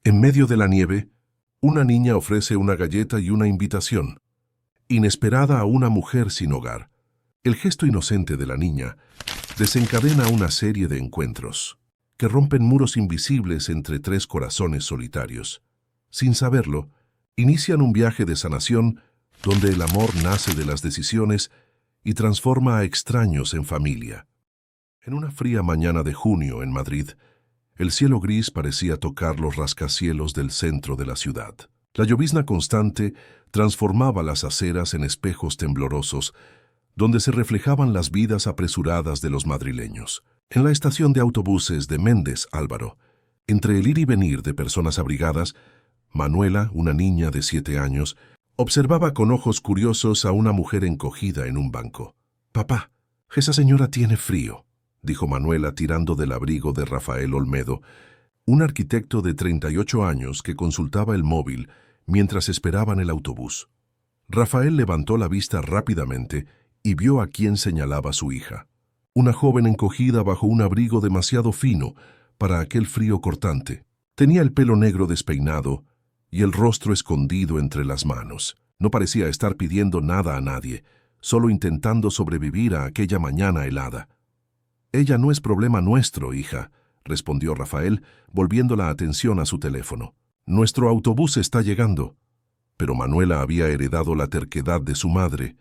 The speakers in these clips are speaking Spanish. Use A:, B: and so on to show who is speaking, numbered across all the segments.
A: En medio de la nieve, una niña ofrece una galleta y una invitación, inesperada a una mujer sin hogar. El gesto inocente de la niña desencadena una serie de encuentros que rompen muros invisibles entre tres corazones solitarios. Sin saberlo, inician un viaje de sanación donde el amor nace de las decisiones y transforma a extraños en familia. En una fría mañana de junio en Madrid, el cielo gris parecía tocar los rascacielos del centro de la ciudad. La llovizna constante transformaba las aceras en espejos temblorosos, donde se reflejaban las vidas apresuradas de los madrileños. En la estación de autobuses de Méndez Álvaro, entre el ir y venir de personas abrigadas, Manuela, una niña de 7 años, observaba con ojos curiosos a una mujer encogida en un banco. «Papá, esa señora tiene frío», dijo Manuela tirando del abrigo de Rafael Olmedo, un arquitecto de 38 años que consultaba el móvil mientras esperaban el autobús. Rafael levantó la vista rápidamente y vio a quién señalaba su hija. Una joven encogida bajo un abrigo demasiado fino para aquel frío cortante. Tenía el pelo negro despeinado y el rostro escondido entre las manos. No parecía estar pidiendo nada a nadie, solo intentando sobrevivir a aquella mañana helada. «Ella no es problema nuestro, hija», respondió Rafael, volviendo la atención a su teléfono. «Nuestro autobús está llegando». Pero Manuela había heredado la terquedad de su madre.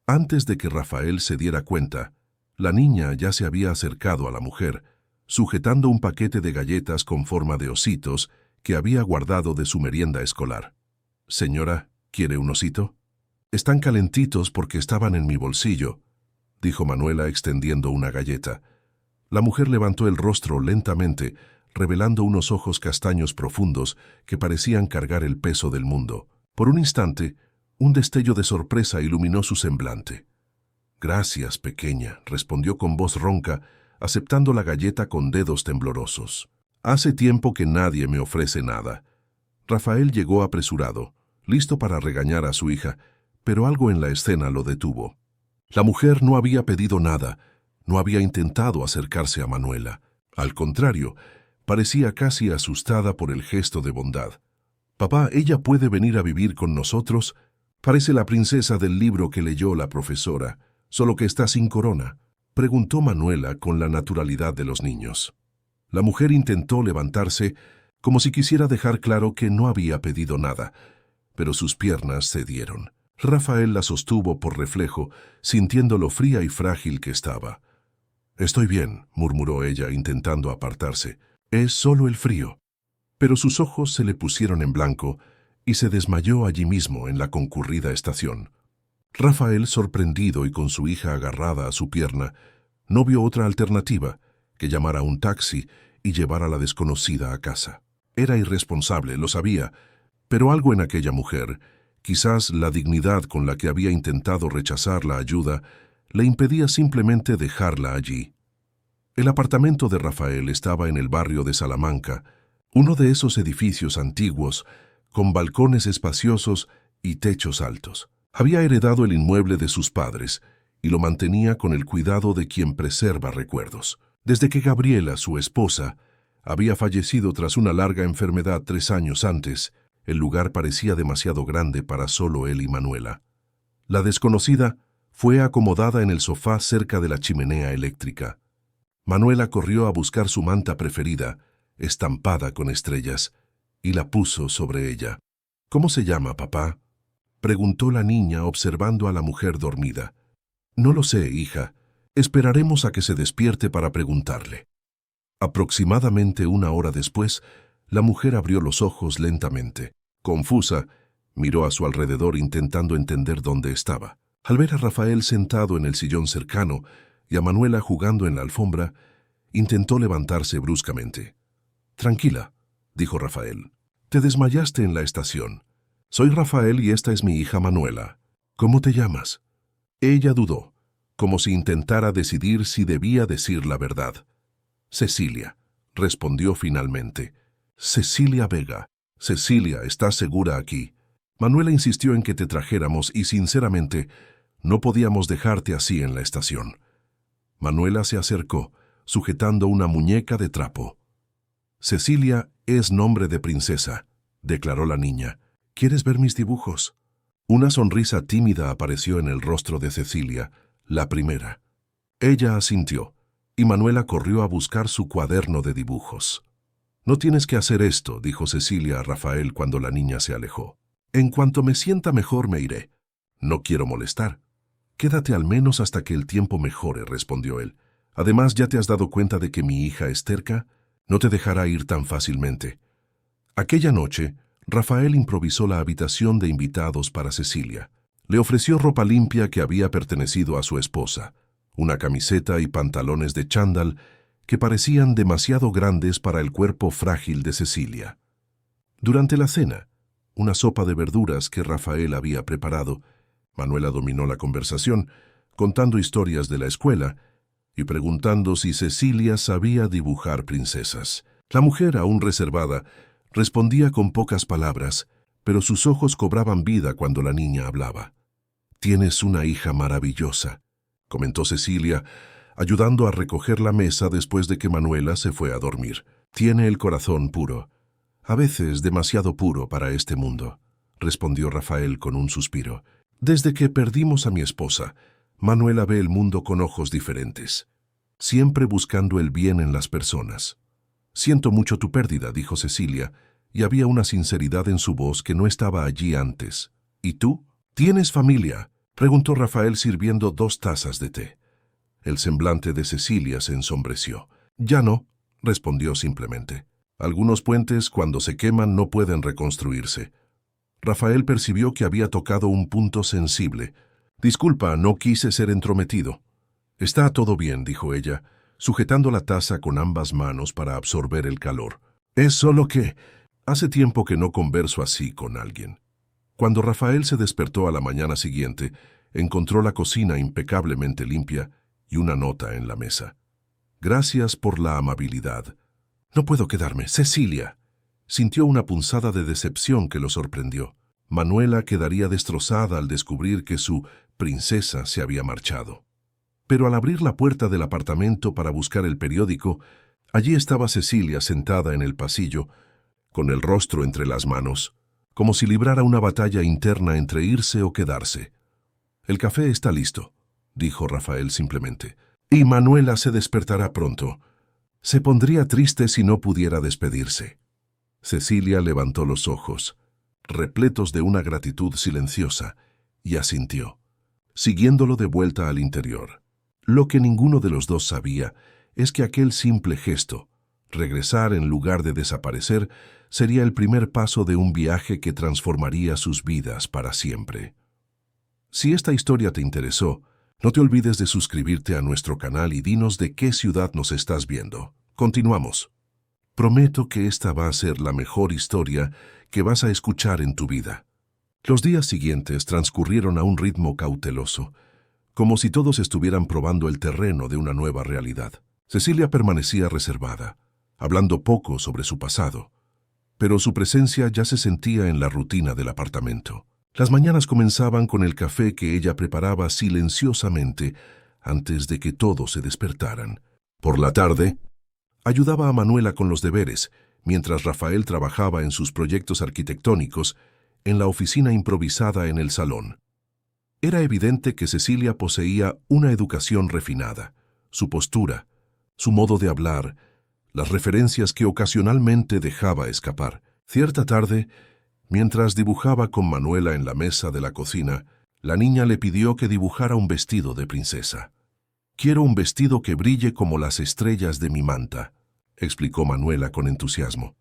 A: Antes de que Rafael se diera cuenta, la niña ya se había acercado a la mujer, sujetando un paquete de galletas con forma de ositos que había guardado de su merienda escolar. «Señora, ¿quiere un osito?» «Están calentitos porque estaban en mi bolsillo», dijo Manuela extendiendo una galleta. La mujer levantó el rostro lentamente, revelando unos ojos castaños profundos que parecían cargar el peso del mundo. Por un instante, un destello de sorpresa iluminó su semblante. «Gracias, pequeña», respondió con voz ronca, aceptando la galleta con dedos temblorosos. «Hace tiempo que nadie me ofrece nada». Rafael llegó apresurado, listo para regañar a su hija, pero algo en la escena lo detuvo. La mujer no había pedido nada, no había intentado acercarse a Manuela. Al contrario, parecía casi asustada por el gesto de bondad. «Papá, ¿ella puede venir a vivir con nosotros? Parece la princesa del libro que leyó la profesora, solo que está sin corona», preguntó Manuela con la naturalidad de los niños. La mujer intentó levantarse, como si quisiera dejar claro que no había pedido nada, pero sus piernas cedieron. Rafael la sostuvo por reflejo, sintiendo lo fría y frágil que estaba. «Estoy bien», murmuró ella, intentando apartarse. «Es solo el frío». Pero sus ojos se le pusieron en blanco y se desmayó allí mismo en la concurrida estación. Rafael, sorprendido y con su hija agarrada a su pierna, no vio otra alternativa que llamar a un taxi y llevar a la desconocida a casa. Era irresponsable, lo sabía, pero algo en aquella mujer, quizás la dignidad con la que había intentado rechazar la ayuda, le impedía simplemente dejarla allí. El apartamento de Rafael estaba en el barrio de Salamanca, uno de esos edificios antiguos, con balcones espaciosos y techos altos. Había heredado el inmueble de sus padres y lo mantenía con el cuidado de quien preserva recuerdos. Desde que Gabriela, su esposa, había fallecido tras una larga enfermedad 3 años antes, el lugar parecía demasiado grande para solo él y Manuela. La desconocida fue acomodada en el sofá cerca de la chimenea eléctrica. Manuela corrió a buscar su manta preferida, estampada con estrellas, y la puso sobre ella. «¿Cómo se llama, papá?», preguntó la niña observando a la mujer dormida. «No lo sé, hija. Esperaremos a que se despierte para preguntarle». Aproximadamente 1 hora después, la mujer abrió los ojos lentamente. Confusa, miró a su alrededor intentando entender dónde estaba. Al ver a Rafael sentado en el sillón cercano y a Manuela jugando en la alfombra, intentó levantarse bruscamente. «Tranquila», dijo Rafael. «Te desmayaste en la estación. Soy Rafael y esta es mi hija Manuela. ¿Cómo te llamas?». Ella dudó, como si intentara decidir si debía decir la verdad. «Cecilia», respondió finalmente. «Cecilia Vega. Cecilia, ¿estás segura aquí? Manuela insistió en que te trajéramos y, sinceramente, no podíamos dejarte así en la estación». Manuela se acercó, sujetando una muñeca de trapo. «Cecilia Es nombre de princesa, declaró la niña. ¿Quieres ver mis dibujos? Una sonrisa tímida apareció en el rostro de Cecilia, la primera. Ella asintió, y Manuela corrió a buscar su cuaderno de dibujos. No tienes que hacer esto, dijo Cecilia a Rafael cuando la niña se alejó. En cuanto me sienta mejor me iré. No quiero molestar. Quédate al menos hasta que el tiempo mejore, respondió él. Además, ¿ya te has dado cuenta de que mi hija es terca? No te dejará ir tan fácilmente. Aquella noche, Rafael improvisó la habitación de invitados para Cecilia. Le ofreció ropa limpia que había pertenecido a su esposa, una camiseta y pantalones de chándal que parecían demasiado grandes para el cuerpo frágil de Cecilia. Durante la cena, una sopa de verduras que Rafael había preparado, Manuela dominó la conversación, contando historias de la escuela y preguntando si Cecilia sabía dibujar princesas. La mujer, aún reservada, respondía con pocas palabras, pero sus ojos cobraban vida cuando la niña hablaba. «Tienes una hija maravillosa», comentó Cecilia, ayudando a recoger la mesa después de que Manuela se fue a dormir. «Tiene el corazón puro, a veces demasiado puro para este mundo», respondió Rafael con un suspiro. «Desde que perdimos a mi esposa, Manuela ve el mundo con ojos diferentes, siempre buscando el bien en las personas». «Siento mucho tu pérdida», dijo Cecilia, y había una sinceridad en su voz que no estaba allí antes. «¿Y tú? ¿Tienes familia?», preguntó Rafael sirviendo 2 tazas de té. El semblante de Cecilia se ensombreció. «Ya no», respondió simplemente. «Algunos puentes, cuando se queman, no pueden reconstruirse». Rafael percibió que había tocado un punto sensible. «Disculpa, no quise ser entrometido». «Está todo bien», dijo ella, sujetando la taza con ambas manos para absorber el calor. «Es solo que hace tiempo que no converso así con alguien». Cuando Rafael se despertó a la mañana siguiente, encontró la cocina impecablemente limpia y una nota en la mesa. «Gracias por la amabilidad». «No puedo quedarme, Cecilia». Sintió una punzada de decepción que lo sorprendió. Manuela quedaría destrozada al descubrir que su princesa se había marchado. Pero al abrir la puerta del apartamento para buscar el periódico, allí estaba Cecilia sentada en el pasillo, con el rostro entre las manos, como si librara una batalla interna entre irse o quedarse. «El café está listo», dijo Rafael simplemente, «y Manuela se despertará pronto. Se pondría triste si no pudiera despedirse». Cecilia levantó los ojos, repletos de una gratitud silenciosa, y asintió, siguiéndolo de vuelta al interior. Lo que ninguno de los dos sabía es que aquel simple gesto, regresar en lugar de desaparecer, sería el primer paso de un viaje que transformaría sus vidas para siempre. Si esta historia te interesó, no te olvides de suscribirte a nuestro canal y dinos de qué ciudad nos estás viendo. Continuamos. Prometo que esta va a ser la mejor historia que vas a escuchar en tu vida. Los días siguientes transcurrieron a un ritmo cauteloso, como si todos estuvieran probando el terreno de una nueva realidad. Cecilia permanecía reservada, hablando poco sobre su pasado, pero su presencia ya se sentía en la rutina del apartamento. Las mañanas comenzaban con el café que ella preparaba silenciosamente antes de que todos se despertaran. Por la tarde, ayudaba a Manuela con los deberes, mientras Rafael trabajaba en sus proyectos arquitectónicos en la oficina improvisada en el salón. Era evidente que Cecilia poseía una educación refinada, su postura, su modo de hablar, las referencias que ocasionalmente dejaba escapar. Cierta tarde, mientras dibujaba con Manuela en la mesa de la cocina, la niña le pidió que dibujara un vestido de princesa. «Quiero un vestido que brille como las estrellas de mi manta», explicó Manuela con entusiasmo.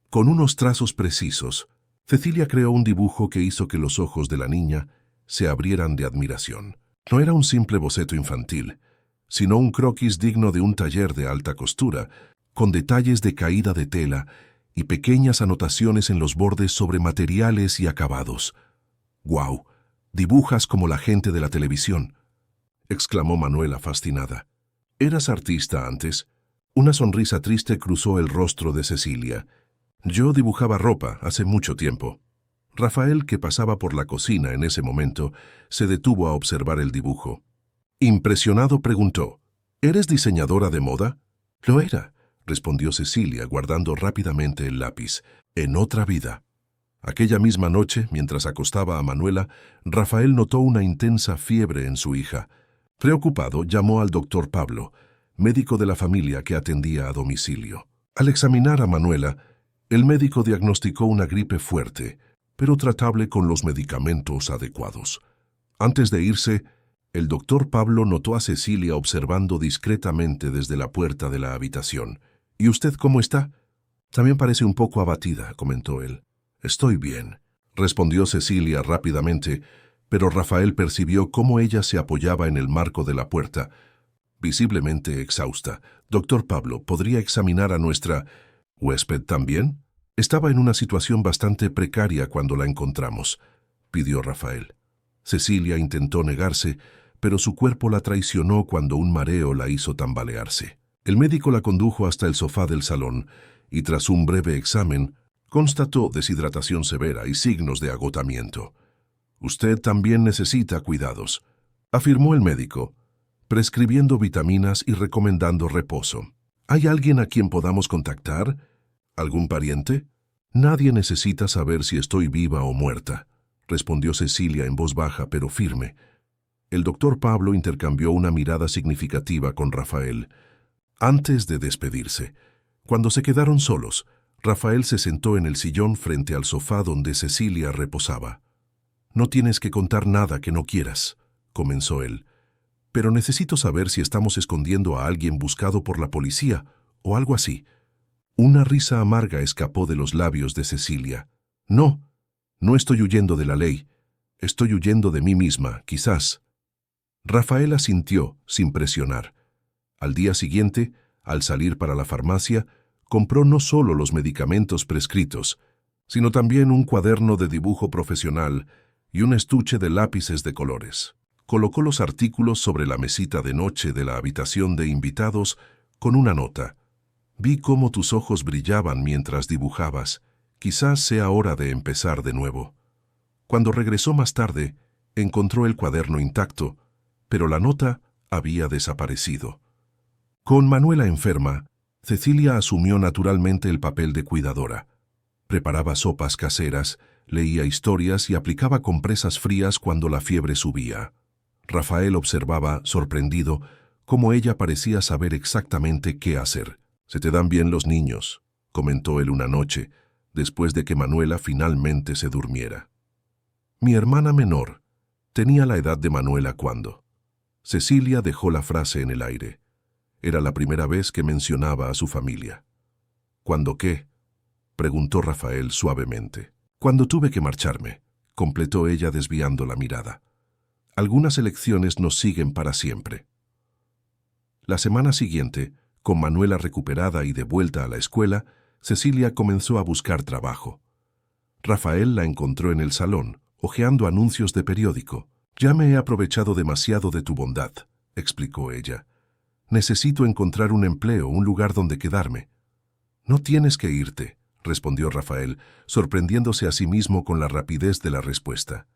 A: Con unos trazos precisos, Cecilia creó un dibujo que hizo que los ojos de la niña se abrieran de admiración. No era un simple boceto infantil, sino un croquis digno de un taller de alta costura, con detalles de caída de tela y pequeñas anotaciones en los bordes sobre materiales y acabados. «¡Guau! Dibujas como la gente de la televisión», exclamó Manuela fascinada. «¿Eras artista antes?». Una sonrisa triste cruzó el rostro de Cecilia. «Yo dibujaba ropa hace mucho tiempo». Rafael, que pasaba por la cocina en ese momento, se detuvo a observar el dibujo. Impresionado preguntó, «¿Eres diseñadora de moda?». «Lo era, respondió Cecilia, guardando rápidamente el lápiz. En otra vida. Aquella misma noche, mientras acostaba a Manuela, Rafael notó una intensa fiebre en su hija. Preocupado, llamó al doctor Pablo, médico de la familia que atendía a domicilio. Al examinar a Manuela, el médico diagnosticó una gripe fuerte, pero tratable con los medicamentos adecuados. Antes de irse, el doctor Pablo notó a Cecilia observando discretamente desde la puerta de la habitación. «¿Y usted cómo está?» «También parece un poco abatida», comentó él. «Estoy bien», respondió Cecilia rápidamente, pero Rafael percibió cómo ella se apoyaba en el marco de la puerta, visiblemente exhausta. «Doctor Pablo, ¿podría examinar a nuestra huésped también?» «Estaba en una situación bastante precaria cuando la encontramos», pidió Rafael. Cecilia intentó negarse, pero su cuerpo la traicionó cuando un mareo la hizo tambalearse. El médico la condujo hasta el sofá del salón y tras un breve examen, constató deshidratación severa y signos de agotamiento. «Usted también necesita cuidados», afirmó el médico, prescribiendo vitaminas y recomendando reposo. «¿Hay alguien a quien podamos contactar? ¿Algún pariente?» «Nadie necesita saber si estoy viva o muerta», respondió Cecilia en voz baja pero firme. El doctor Pablo intercambió una mirada significativa con Rafael. Antes de despedirse, cuando se quedaron solos, Rafael se sentó en el sillón frente al sofá donde Cecilia reposaba. «No tienes que contar nada que no quieras», comenzó él. «Pero necesito saber si estamos escondiendo a alguien buscado por la policía o algo así». Una risa amarga escapó de los labios de Cecilia. «No, no estoy huyendo de la ley. Estoy huyendo de mí misma, quizás». Rafael asintió, sin presionar. Al día siguiente, al salir para la farmacia, compró no solo los medicamentos prescritos, sino también un cuaderno de dibujo profesional y un estuche de lápices de colores. Colocó los artículos sobre la mesita de noche de la habitación de invitados con una nota. «Vi cómo tus ojos brillaban mientras dibujabas. Quizás sea hora de empezar de nuevo». Cuando regresó más tarde, encontró el cuaderno intacto, pero la nota había desaparecido. Con Manuela enferma, Cecilia asumió naturalmente el papel de cuidadora. Preparaba sopas caseras, leía historias y aplicaba compresas frías cuando la fiebre subía. Rafael observaba, sorprendido, cómo ella parecía saber exactamente qué hacer. «Se te dan bien los niños», comentó él una noche, después de que Manuela finalmente se durmiera. «Mi hermana menor tenía la edad de Manuela cuando». Cecilia dejó la frase en el aire. Era la primera vez que mencionaba a su familia. «¿Cuándo qué?», preguntó Rafael suavemente. «Cuando tuve que marcharme», completó ella desviando la mirada. «Algunas elecciones nos siguen para siempre». La semana siguiente, con Manuela recuperada y de vuelta a la escuela, Cecilia comenzó a buscar trabajo. Rafael la encontró en el salón, hojeando anuncios de periódico. «Ya me he aprovechado demasiado de tu bondad», explicó ella. «Necesito encontrar un empleo, un lugar donde quedarme». «No tienes que irte», respondió Rafael, sorprendiéndose a sí mismo con la rapidez de la respuesta.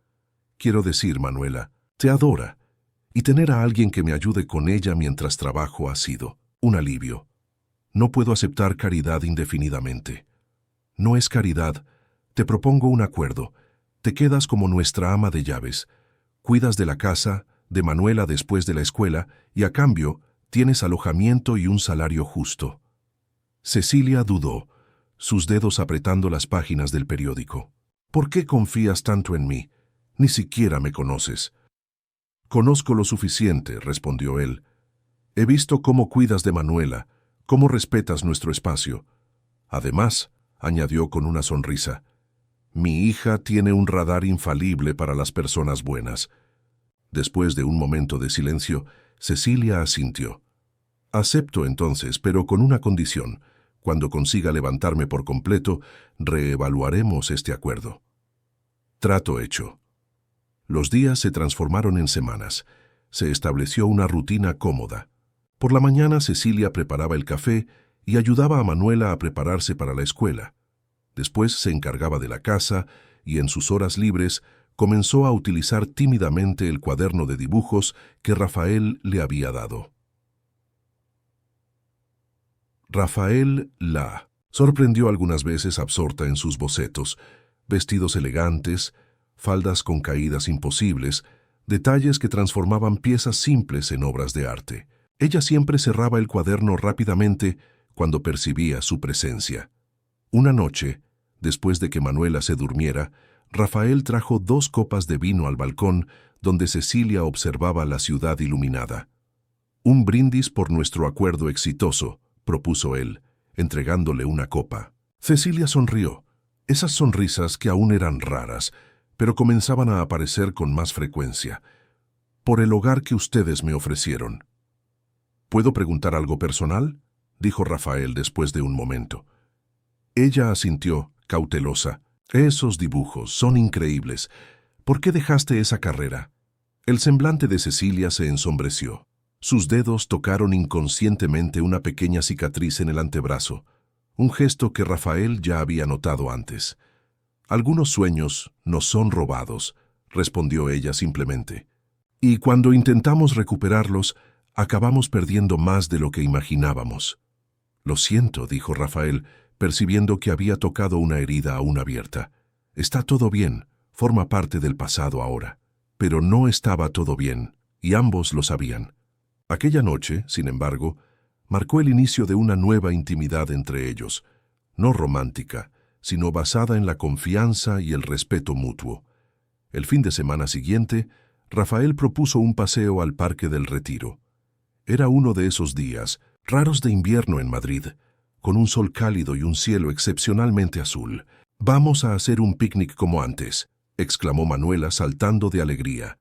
A: «Quiero decir, Manuela, te adora, y tener a alguien que me ayude con ella mientras trabajo ha sido un alivio. No puedo aceptar caridad indefinidamente». «No es caridad. Te propongo un acuerdo. Te quedas como nuestra ama de llaves. Cuidas de la casa, de Manuela después de la escuela, y a cambio tienes alojamiento y un salario justo». Cecilia dudó, sus dedos apretando las páginas del periódico. «¿Por qué confías tanto en mí? Ni siquiera me conoces». «Conozco lo suficiente», respondió él. «He visto cómo cuidas de Manuela, cómo respetas nuestro espacio. Además», añadió con una sonrisa, «mi hija tiene un radar infalible para las personas buenas». Después de un momento de silencio, Cecilia asintió. «Acepto entonces, pero con una condición. Cuando consiga levantarme por completo, reevaluaremos este acuerdo». Trato hecho. Los días se transformaron en semanas. Se estableció una rutina cómoda. Por la mañana Cecilia preparaba el café y ayudaba a Manuela a prepararse para la escuela. Después se encargaba de la casa y en sus horas libres comenzó a utilizar tímidamente el cuaderno de dibujos que Rafael le había dado. Rafael la sorprendió algunas veces absorta en sus bocetos, vestidos elegantes, faldas con caídas imposibles, detalles que transformaban piezas simples en obras de arte. Ella siempre cerraba el cuaderno rápidamente cuando percibía su presencia. Una noche, después de que Manuela se durmiera, Rafael trajo 2 copas de vino al balcón donde Cecilia observaba la ciudad iluminada. «Un brindis por nuestro acuerdo exitoso», propuso él, entregándole una copa. Cecilia sonrió. Esas sonrisas que aún eran raras, pero comenzaban a aparecer con más frecuencia. «Por el hogar que ustedes me ofrecieron». «¿Puedo preguntar algo personal?», dijo Rafael después de un momento. Ella asintió, cautelosa. «Esos dibujos son increíbles. ¿Por qué dejaste esa carrera?». El semblante de Cecilia se ensombreció. Sus dedos tocaron inconscientemente una pequeña cicatriz en el antebrazo, un gesto que Rafael ya había notado antes. «Algunos sueños nos son robados», respondió ella simplemente. «Y cuando intentamos recuperarlos, acabamos perdiendo más de lo que imaginábamos». «Lo siento», dijo Rafael, percibiendo que había tocado una herida aún abierta. «Está todo bien, forma parte del pasado ahora». Pero no estaba todo bien, y ambos lo sabían. Aquella noche, sin embargo, marcó el inicio de una nueva intimidad entre ellos, no romántica, sino basada en la confianza y el respeto mutuo. El fin de semana siguiente, Rafael propuso un paseo al Parque del Retiro. Era uno de esos días, raros de invierno en Madrid, con un sol cálido y un cielo excepcionalmente azul. «Vamos a hacer un picnic como antes», exclamó Manuela saltando de alegría.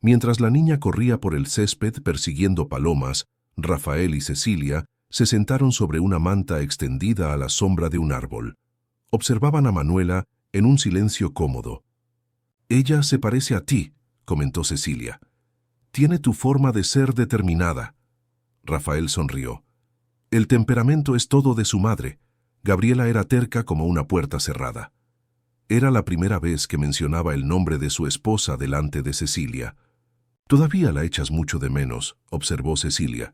A: Mientras la niña corría por el césped persiguiendo palomas, Rafael y Cecilia se sentaron sobre una manta extendida a la sombra de un árbol. Observaban a Manuela en un silencio cómodo. «Ella se parece a ti», comentó Cecilia. «Tiene tu forma de ser determinada». Rafael sonrió. «El temperamento es todo de su madre. Gabriela era terca como una puerta cerrada». Era la primera vez que mencionaba el nombre de su esposa delante de Cecilia. «Todavía la echas mucho de menos», observó Cecilia.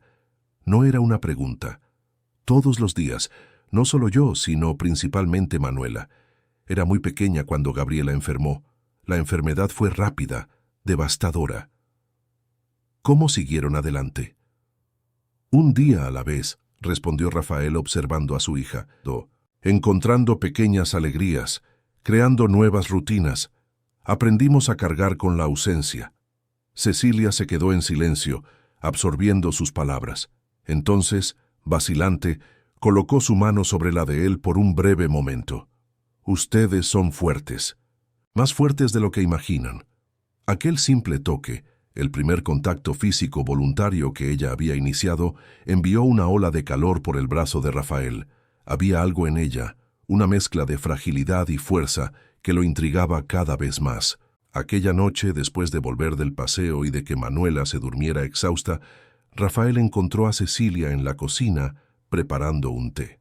A: No era una pregunta. Todos los días, no solo yo, sino principalmente Manuela. Era muy pequeña cuando Gabriela enfermó. La enfermedad fue rápida, devastadora. ¿Cómo siguieron adelante? «Un día a la vez», respondió Rafael observando a su hija, «encontrando pequeñas alegrías, creando nuevas rutinas. Aprendimos a cargar con la ausencia». Cecilia se quedó en silencio, absorbiendo sus palabras. Entonces, vacilante, colocó su mano sobre la de él por un breve momento. «Ustedes son fuertes, más fuertes de lo que imaginan». Aquel simple toque, el primer contacto físico voluntario que ella había iniciado, envió una ola de calor por el brazo de Rafael. Había algo en ella, una mezcla de fragilidad y fuerza que lo intrigaba cada vez más. Aquella noche, después de volver del paseo y de que Manuela se durmiera exhausta, Rafael encontró a Cecilia en la cocina preparando un té.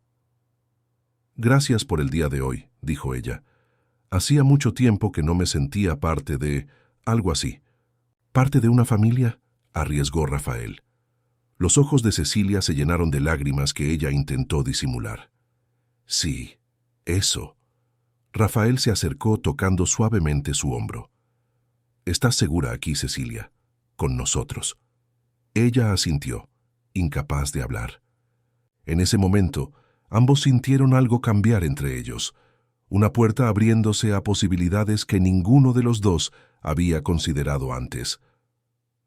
A: «Gracias por el día de hoy», dijo ella. «Hacía mucho tiempo que no me sentía parte de algo así». «¿Parte de una familia?», arriesgó Rafael. Los ojos de Cecilia se llenaron de lágrimas que ella intentó disimular. «Sí, eso». Rafael se acercó tocando suavemente su hombro. «Estás segura aquí, Cecilia, con nosotros». Ella asintió, incapaz de hablar. En ese momento, ambos sintieron algo cambiar entre ellos, una puerta abriéndose a posibilidades que ninguno de los dos había considerado antes.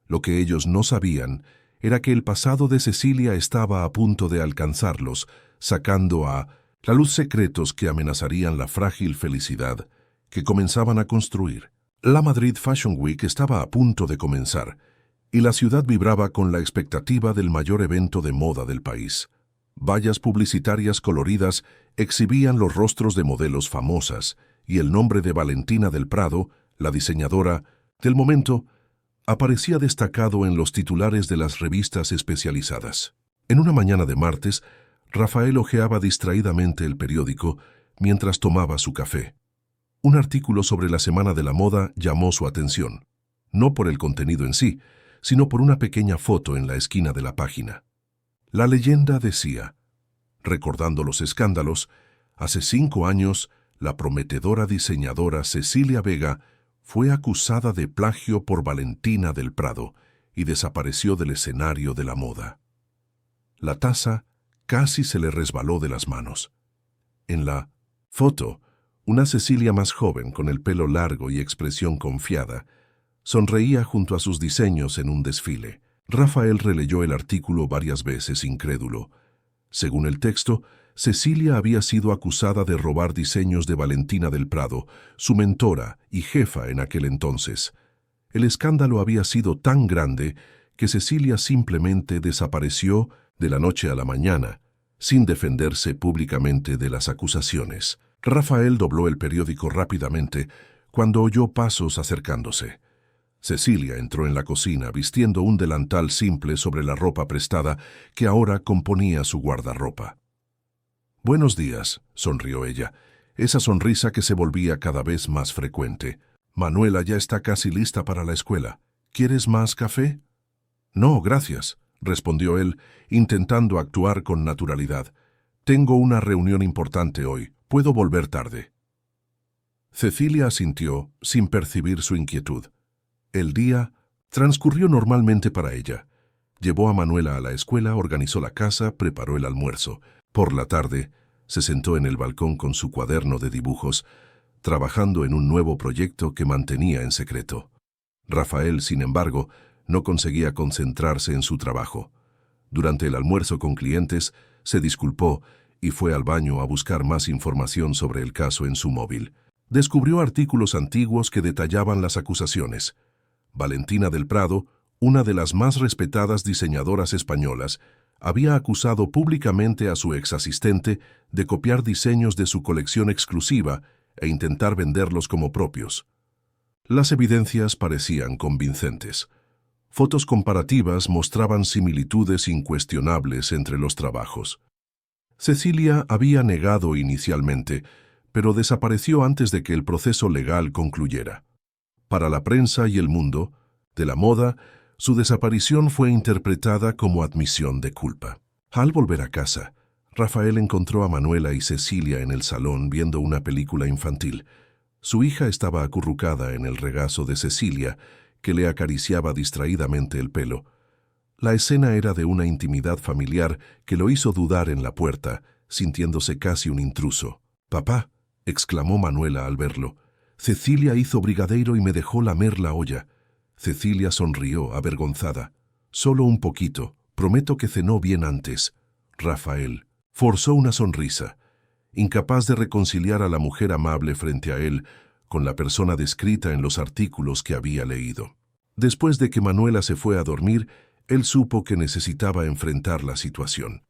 A: Lo que ellos no sabían era que el pasado de Cecilia estaba a punto de alcanzarlos, sacando a la luz secretos que amenazarían la frágil felicidad que comenzaban a construir. La Madrid Fashion Week estaba a punto de comenzar, y la ciudad vibraba con la expectativa del mayor evento de moda del país. Vallas publicitarias coloridas exhibían los rostros de modelos famosas, y el nombre de Valentina del Prado, la diseñadora del momento, aparecía destacado en los titulares de las revistas especializadas. En una mañana de martes, Rafael hojeaba distraídamente el periódico mientras tomaba su café. Un artículo sobre la Semana de la Moda llamó su atención, no por el contenido en sí, sino por una pequeña foto en la esquina de la página. La leyenda decía: Recordando los escándalos, hace 5 años, la prometedora diseñadora Cecilia Vega fue acusada de plagio por Valentina del Prado y desapareció del escenario de la moda. La taza casi se le resbaló de las manos. En la foto, una Cecilia más joven, con el pelo largo y expresión confiada, sonreía junto a sus diseños en un desfile. Rafael releyó el artículo varias veces, incrédulo. Según el texto, Cecilia había sido acusada de robar diseños de Valentina del Prado, su mentora y jefa en aquel entonces. El escándalo había sido tan grande que Cecilia simplemente desapareció de la noche a la mañana, sin defenderse públicamente de las acusaciones. Rafael dobló el periódico rápidamente cuando oyó pasos acercándose. Cecilia entró en la cocina vistiendo un delantal simple sobre la ropa prestada que ahora componía su guardarropa. «Buenos días», sonrió ella, esa sonrisa que se volvía cada vez más frecuente. «Manuela ya está casi lista para la escuela. ¿Quieres más café?» «No, gracias», respondió él, intentando actuar con naturalidad. «Tengo una reunión importante hoy. ¿Puedo volver tarde?» Cecilia asintió, sin percibir su inquietud. El día transcurrió normalmente para ella. Llevó a Manuela a la escuela, organizó la casa, preparó el almuerzo. Por la tarde, se sentó en el balcón con su cuaderno de dibujos, trabajando en un nuevo proyecto que mantenía en secreto. Rafael, sin embargo, no conseguía concentrarse en su trabajo. Durante el almuerzo con clientes, se disculpó y fue al baño a buscar más información sobre el caso en su móvil. Descubrió artículos antiguos que detallaban las acusaciones. Valentina del Prado, una de las más respetadas diseñadoras españolas, había acusado públicamente a su exasistente de copiar diseños de su colección exclusiva e intentar venderlos como propios. Las evidencias parecían convincentes. Fotos comparativas mostraban similitudes incuestionables entre los trabajos. Cecilia había negado inicialmente, pero desapareció antes de que el proceso legal concluyera. Para la prensa y el mundo de la moda, su desaparición fue interpretada como admisión de culpa. Al volver a casa, Rafael encontró a Manuela y Cecilia en el salón viendo una película infantil. Su hija estaba acurrucada en el regazo de Cecilia, que le acariciaba distraídamente el pelo. La escena era de una intimidad familiar que lo hizo dudar en la puerta, sintiéndose casi un intruso. «Papá», exclamó Manuela al verlo, «Cecilia hizo brigadeiro y me dejó lamer la olla». Cecilia sonrió, avergonzada. «Solo un poquito. Prometo que cenó bien antes». Rafael forzó una sonrisa, incapaz de reconciliar a la mujer amable frente a él con la persona descrita en los artículos que había leído. Después de que Manuela se fue a dormir, él supo que necesitaba enfrentar la situación.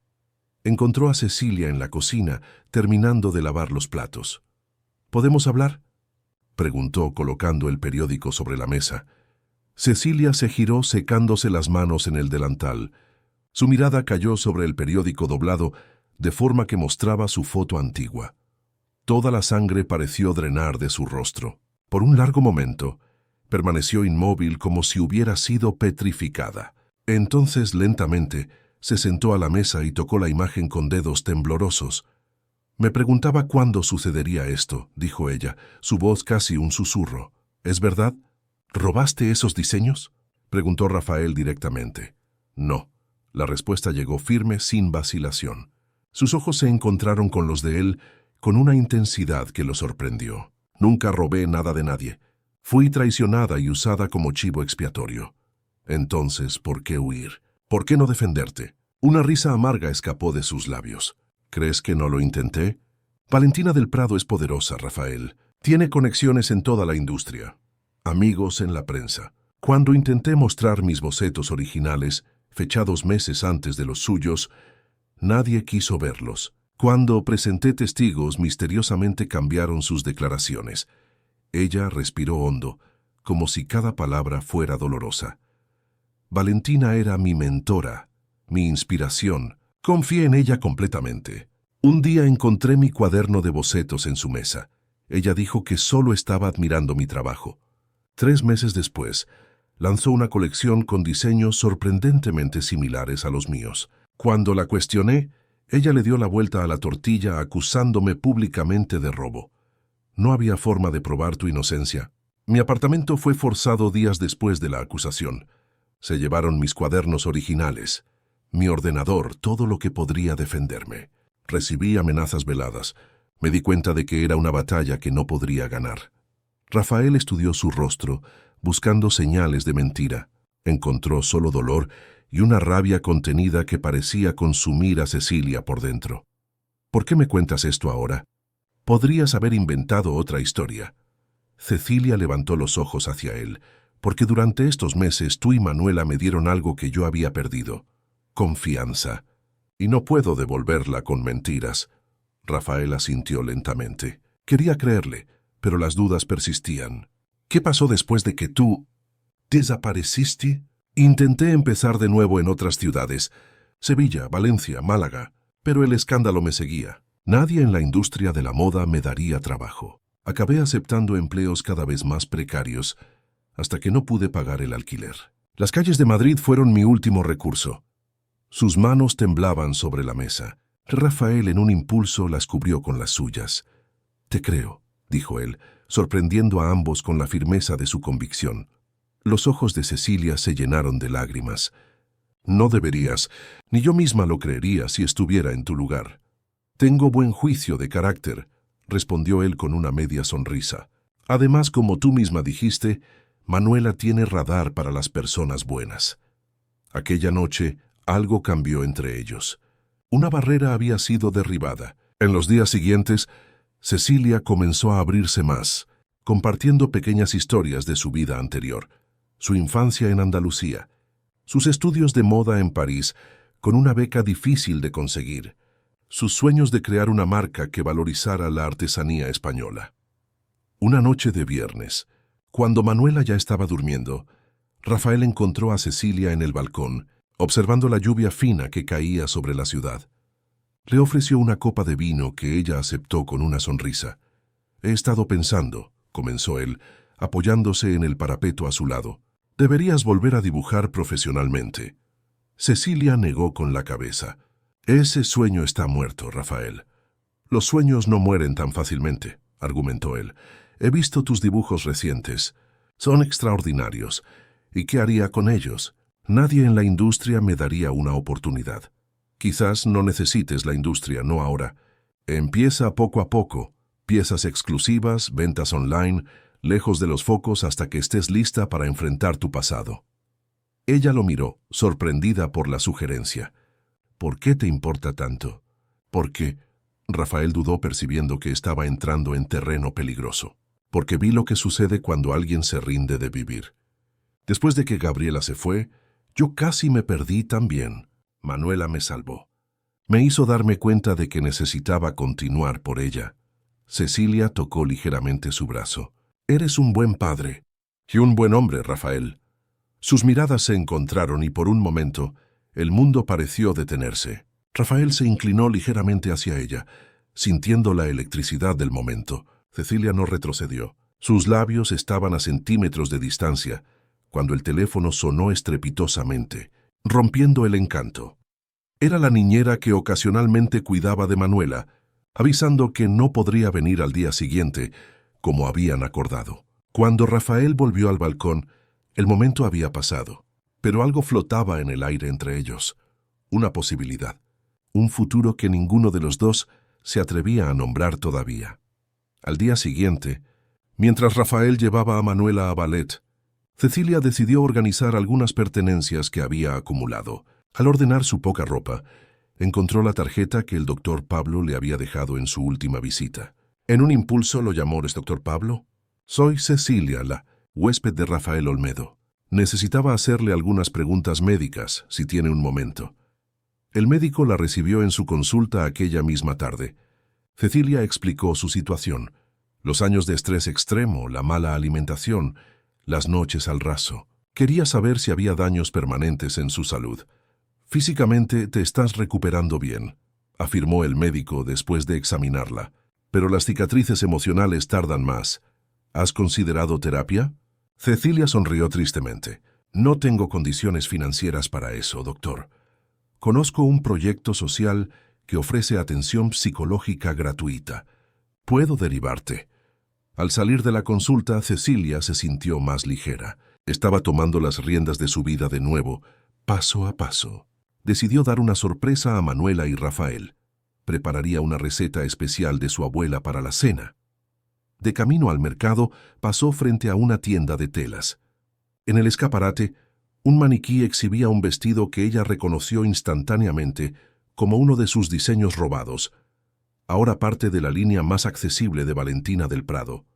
A: Encontró a Cecilia en la cocina, terminando de lavar los platos. «¿Podemos hablar?», preguntó colocando el periódico sobre la mesa. Cecilia se giró secándose las manos en el delantal. Su mirada cayó sobre el periódico doblado, de forma que mostraba su foto antigua. Toda la sangre pareció drenar de su rostro. Por un largo momento, permaneció inmóvil como si hubiera sido petrificada. Entonces, lentamente, se sentó a la mesa y tocó la imagen con dedos temblorosos. «Me preguntaba cuándo sucedería esto», dijo ella, su voz casi un susurro. «¿Es verdad? ¿Robaste esos diseños?», preguntó Rafael directamente. «No». La respuesta llegó firme, sin vacilación. Sus ojos se encontraron con los de él con una intensidad que lo sorprendió. «Nunca robé nada de nadie. Fui traicionada y usada como chivo expiatorio». «Entonces, ¿por qué huir? ¿Por qué no defenderte?». Una risa amarga escapó de sus labios. «¿Crees que no lo intenté?». «Valentina del Prado es poderosa, Rafael. Tiene conexiones en toda la industria. Amigos en la prensa. Cuando intenté mostrar mis bocetos originales, fechados meses antes de los suyos, nadie quiso verlos. Cuando presenté testigos, misteriosamente cambiaron sus declaraciones». Ella respiró hondo, como si cada palabra fuera dolorosa. «Valentina era mi mentora, mi inspiración. Confié en ella completamente. Un día encontré mi cuaderno de bocetos en su mesa. Ella dijo que solo estaba admirando mi trabajo. 3 meses después, lanzó una colección con diseños sorprendentemente similares a los míos. Cuando la cuestioné, Ella le dio la vuelta a la tortilla acusándome públicamente de robo. No había forma de probar tu inocencia. Mi apartamento fue forzado días después de la acusación. Se llevaron mis cuadernos originales, mi ordenador, todo lo que podría defenderme. Recibí amenazas veladas. Me di cuenta de que era una batalla que no podría ganar. Rafael estudió su rostro, buscando señales de mentira. Encontró solo dolor y una rabia contenida que parecía consumir a Cecilia por dentro. ¿Por qué me cuentas esto ahora? Podrías haber inventado otra historia. Cecilia levantó los ojos hacia él, porque durante estos meses tú y Manuela me dieron algo que yo había perdido: confianza. Y no puedo devolverla con mentiras. Rafael asintió lentamente. Quería creerle, pero las dudas persistían. ¿Qué pasó después de que tú desapareciste? Intenté empezar de nuevo en otras ciudades, Sevilla, Valencia, Málaga, pero el escándalo me seguía. Nadie en la industria de la moda me daría trabajo. Acabé aceptando empleos cada vez más precarios, hasta que no pude pagar el alquiler. Las calles de Madrid fueron mi último recurso. Sus manos temblaban sobre la mesa. Rafael en un impulso las cubrió con las suyas. «Te creo», dijo él, sorprendiendo a ambos con la firmeza de su convicción. Los ojos de Cecilia se llenaron de lágrimas. «No deberías, ni yo misma lo creería si estuviera en tu lugar». «Tengo buen juicio de carácter», respondió él con una media sonrisa. «Además, como tú misma dijiste, Manuela tiene radar para las personas buenas». Aquella noche, algo cambió entre ellos. Una barrera había sido derribada. En los días siguientes, Cecilia comenzó a abrirse más, compartiendo pequeñas historias de su vida anterior, su infancia en Andalucía, sus estudios de moda en París, con una beca difícil de conseguir, sus sueños de crear una marca que valorizara la artesanía española. Una noche de viernes, cuando Manuela ya estaba durmiendo, Rafael encontró a Cecilia en el balcón, observando la lluvia fina que caía sobre la ciudad. Le ofreció una copa de vino que ella aceptó con una sonrisa. «He estado pensando», comenzó él, apoyándose en el parapeto a su lado. «Deberías volver a dibujar profesionalmente». Cecilia negó con la cabeza. «Ese sueño está muerto, Rafael». «Los sueños no mueren tan fácilmente», argumentó él. «He visto tus dibujos recientes. Son extraordinarios. ¿Y qué haría con ellos? Nadie en la industria me daría una oportunidad. Quizás no necesites la industria, no ahora. Empieza poco a poco. Piezas exclusivas, ventas online, lejos de los focos hasta que estés lista para enfrentar tu pasado». Ella lo miró, sorprendida por la sugerencia. «¿Por qué te importa tanto?» «Porque…» Rafael dudó percibiendo que estaba entrando en terreno peligroso. «Porque vi lo que sucede cuando alguien se rinde de vivir. Después de que Gabriela se fue, yo casi me perdí también. Manuela me salvó. Me hizo darme cuenta de que necesitaba continuar por ella». Cecilia tocó ligeramente su brazo. «Eres un buen padre y un buen hombre, Rafael». Sus miradas se encontraron y por un momento el mundo pareció detenerse. Rafael se inclinó ligeramente hacia ella, sintiendo la electricidad del momento. Cecilia no retrocedió. Sus labios estaban a centímetros de distancia cuando el teléfono sonó estrepitosamente, rompiendo el encanto. Era la niñera que ocasionalmente cuidaba de Manuela, avisando que no podría venir al día siguiente, como habían acordado. Cuando Rafael volvió al balcón, el momento había pasado, pero algo flotaba en el aire entre ellos. Una posibilidad, un futuro que ninguno de los dos se atrevía a nombrar todavía. Al día siguiente, mientras Rafael llevaba a Manuela a ballet, Cecilia decidió organizar algunas pertenencias que había acumulado. Al ordenar su poca ropa, encontró la tarjeta que el doctor Pablo le había dejado en su última visita. En un impulso lo llamó: «¿Es doctor Pablo?» «Soy Cecilia, la huésped de Rafael Olmedo. Necesitaba hacerle algunas preguntas médicas, si tiene un momento». El médico la recibió en su consulta aquella misma tarde. Cecilia explicó su situación: los años de estrés extremo, la mala alimentación, las noches al raso. Quería saber si había daños permanentes en su salud. «Físicamente te estás recuperando bien», afirmó el médico después de examinarla. «Pero las cicatrices emocionales tardan más. ¿Has considerado terapia?» Cecilia sonrió tristemente. «No tengo condiciones financieras para eso, doctor. Conozco un proyecto social que ofrece atención psicológica gratuita. Puedo derivarte. Al salir de la consulta, Cecilia se sintió más ligera. Estaba tomando las riendas de su vida de nuevo, paso a paso. Decidió dar una sorpresa a Manuela y Rafael. Prepararía una receta especial de su abuela para la cena. De camino al mercado, pasó frente a una tienda de telas. En el escaparate, un maniquí exhibía un vestido que ella reconoció instantáneamente como uno de sus diseños robados, ahora parte de la línea más accesible de Valentina del Prado.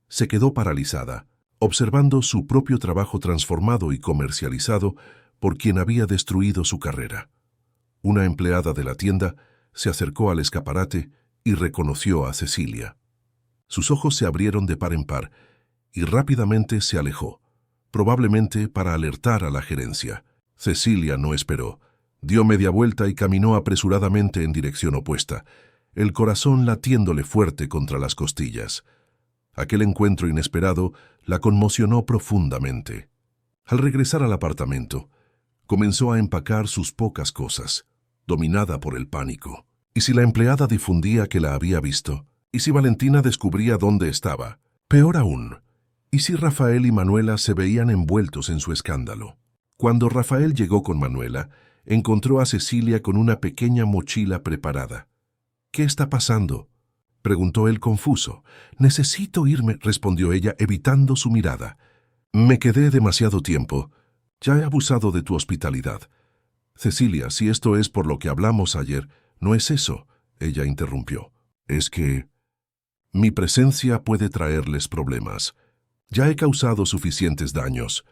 A: Se quedó paralizada, observando su propio trabajo transformado y comercializado por quien había destruido su carrera. Una empleada de la tienda se acercó al escaparate y reconoció a Cecilia. Sus ojos se abrieron de par en par y rápidamente se alejó, probablemente para alertar a la gerencia. Cecilia no esperó. Dio media vuelta y caminó apresuradamente en dirección opuesta, el corazón latiéndole fuerte contra las costillas. Aquel encuentro inesperado la conmocionó profundamente. Al regresar al apartamento, comenzó a empacar sus pocas cosas, dominada por el pánico. ¿Y si la empleada difundía que la había visto? ¿Y si Valentina descubría dónde estaba? Peor aún, ¿y si Rafael y Manuela se veían envueltos en su escándalo? Cuando Rafael llegó con Manuela, encontró a Cecilia con una pequeña mochila preparada. «¿Qué está pasando?», preguntó él confuso. «Necesito irme», respondió ella, evitando su mirada. «Me quedé demasiado tiempo. Ya he abusado de tu hospitalidad». «Cecilia, si esto es por lo que hablamos ayer, no es eso», ella interrumpió. «Es que mi presencia puede traerles problemas. Ya he causado suficientes daños».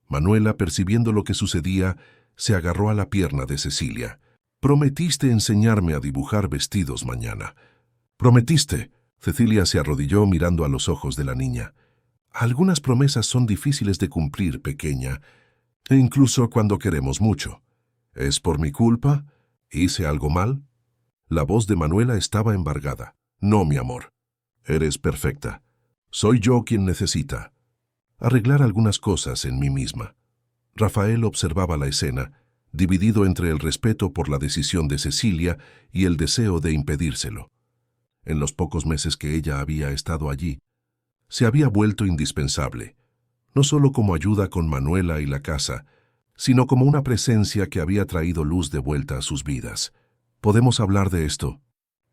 A: Manuela, percibiendo lo que sucedía, se agarró a la pierna de Cecilia. «Prometiste enseñarme a dibujar vestidos mañana». «Prometiste». Cecilia se arrodilló mirando a los ojos de la niña. «Algunas promesas son difíciles de cumplir, pequeña, e incluso cuando queremos mucho. ¿Es por mi culpa? ¿Hice algo mal?». La voz de Manuela estaba embargada. «No, mi amor. Eres perfecta. Soy yo quien necesita arreglar algunas cosas en mí misma». Rafael observaba la escena, dividido entre el respeto por la decisión de Cecilia y el deseo de impedírselo. En los pocos meses que ella había estado allí, se había vuelto indispensable, no solo como ayuda con Manuela y la casa, sino como una presencia que había traído luz de vuelta a sus vidas. «¿Podemos hablar de esto?»,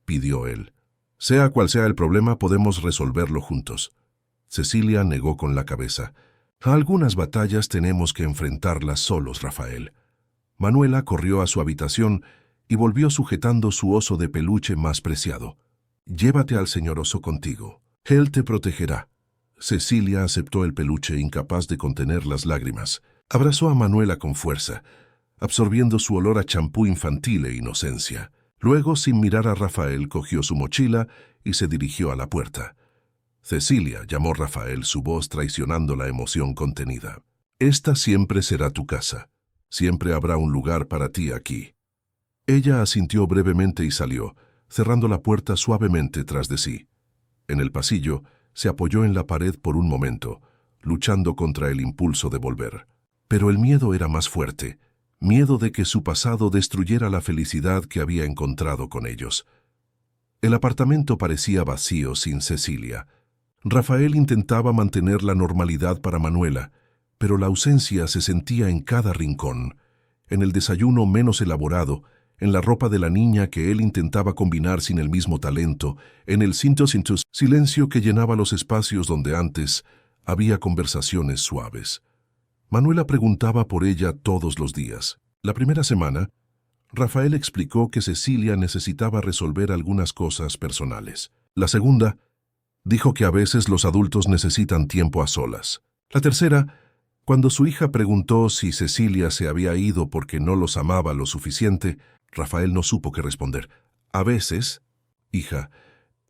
A: pidió él. «Sea cual sea el problema, podemos resolverlo juntos». Cecilia negó con la cabeza. «Algunas batallas tenemos que enfrentarlas solos, Rafael». Manuela corrió a su habitación y volvió sujetando su oso de peluche más preciado. «Llévate al señor oso contigo. Él te protegerá». Cecilia aceptó el peluche, incapaz de contener las lágrimas. Abrazó a Manuela con fuerza, absorbiendo su olor a champú infantil e inocencia. Luego, sin mirar a Rafael, cogió su mochila y se dirigió a la puerta. «Cecilia», llamó Rafael, su voz traicionando la emoción contenida. «Esta siempre será tu casa. Siempre habrá un lugar para ti aquí». Ella asintió brevemente y salió, cerrando la puerta suavemente tras de sí. En el pasillo, se apoyó en la pared por un momento, luchando contra el impulso de volver. Pero el miedo era más fuerte, miedo de que su pasado destruyera la felicidad que había encontrado con ellos. El apartamento parecía vacío sin Cecilia. Rafael intentaba mantener la normalidad para Manuela, pero la ausencia se sentía en cada rincón, en el desayuno menos elaborado, en la ropa de la niña que él intentaba combinar sin el mismo talento, en el silencio que llenaba los espacios donde antes había conversaciones suaves. Manuela preguntaba por ella todos los días. La primera semana, Rafael explicó que Cecilia necesitaba resolver algunas cosas personales. La segunda, dijo que a veces los adultos necesitan tiempo a solas. La tercera, cuando su hija preguntó si Cecilia se había ido porque no los amaba lo suficiente, Rafael no supo qué responder. «A veces, hija,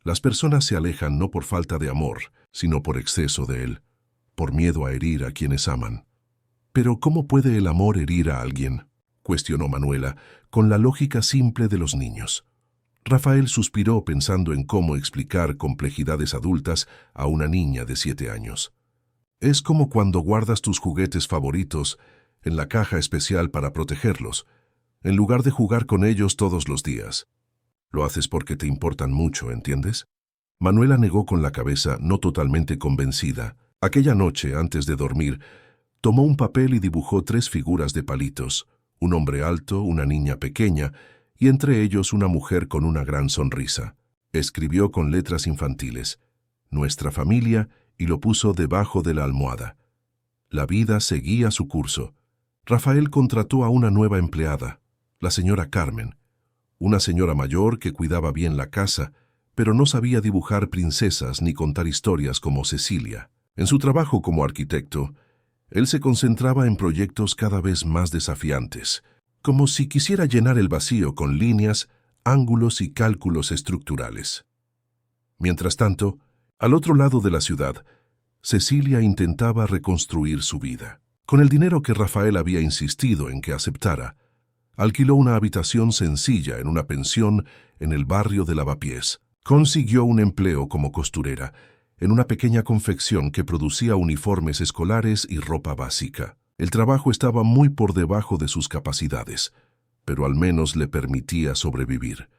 A: las personas se alejan no por falta de amor, sino por exceso de él, por miedo a herir a quienes aman». «¿Pero cómo puede el amor herir a alguien?», cuestionó Manuela, con la lógica simple de los niños. Rafael suspiró pensando en cómo explicar complejidades adultas a una niña de 7 años. «Es como cuando guardas tus juguetes favoritos en la caja especial para protegerlos. en lugar de jugar con ellos todos los días. Lo haces porque te importan mucho, ¿entiendes? Manuela negó con la cabeza, no totalmente convencida. Aquella noche, antes de dormir, tomó un papel y dibujó 3 figuras de palitos, un hombre alto, una niña pequeña, y entre ellos una mujer con una gran sonrisa. Escribió con letras infantiles, «Nuestra familia», y lo puso debajo de la almohada. La vida seguía su curso. Rafael contrató a una nueva empleada, la señora Carmen, una señora mayor que cuidaba bien la casa, pero no sabía dibujar princesas ni contar historias como Cecilia. En su trabajo como arquitecto, él se concentraba en proyectos cada vez más desafiantes, como si quisiera llenar el vacío con líneas, ángulos y cálculos estructurales. Mientras tanto, al otro lado de la ciudad, Cecilia intentaba reconstruir su vida. Con el dinero que Rafael había insistido en que aceptara, alquiló una habitación sencilla en una pensión en el barrio de Lavapiés. Consiguió un empleo como costurera en una pequeña confección que producía uniformes escolares y ropa básica. El trabajo estaba muy por debajo de sus capacidades, pero al menos le permitía sobrevivir.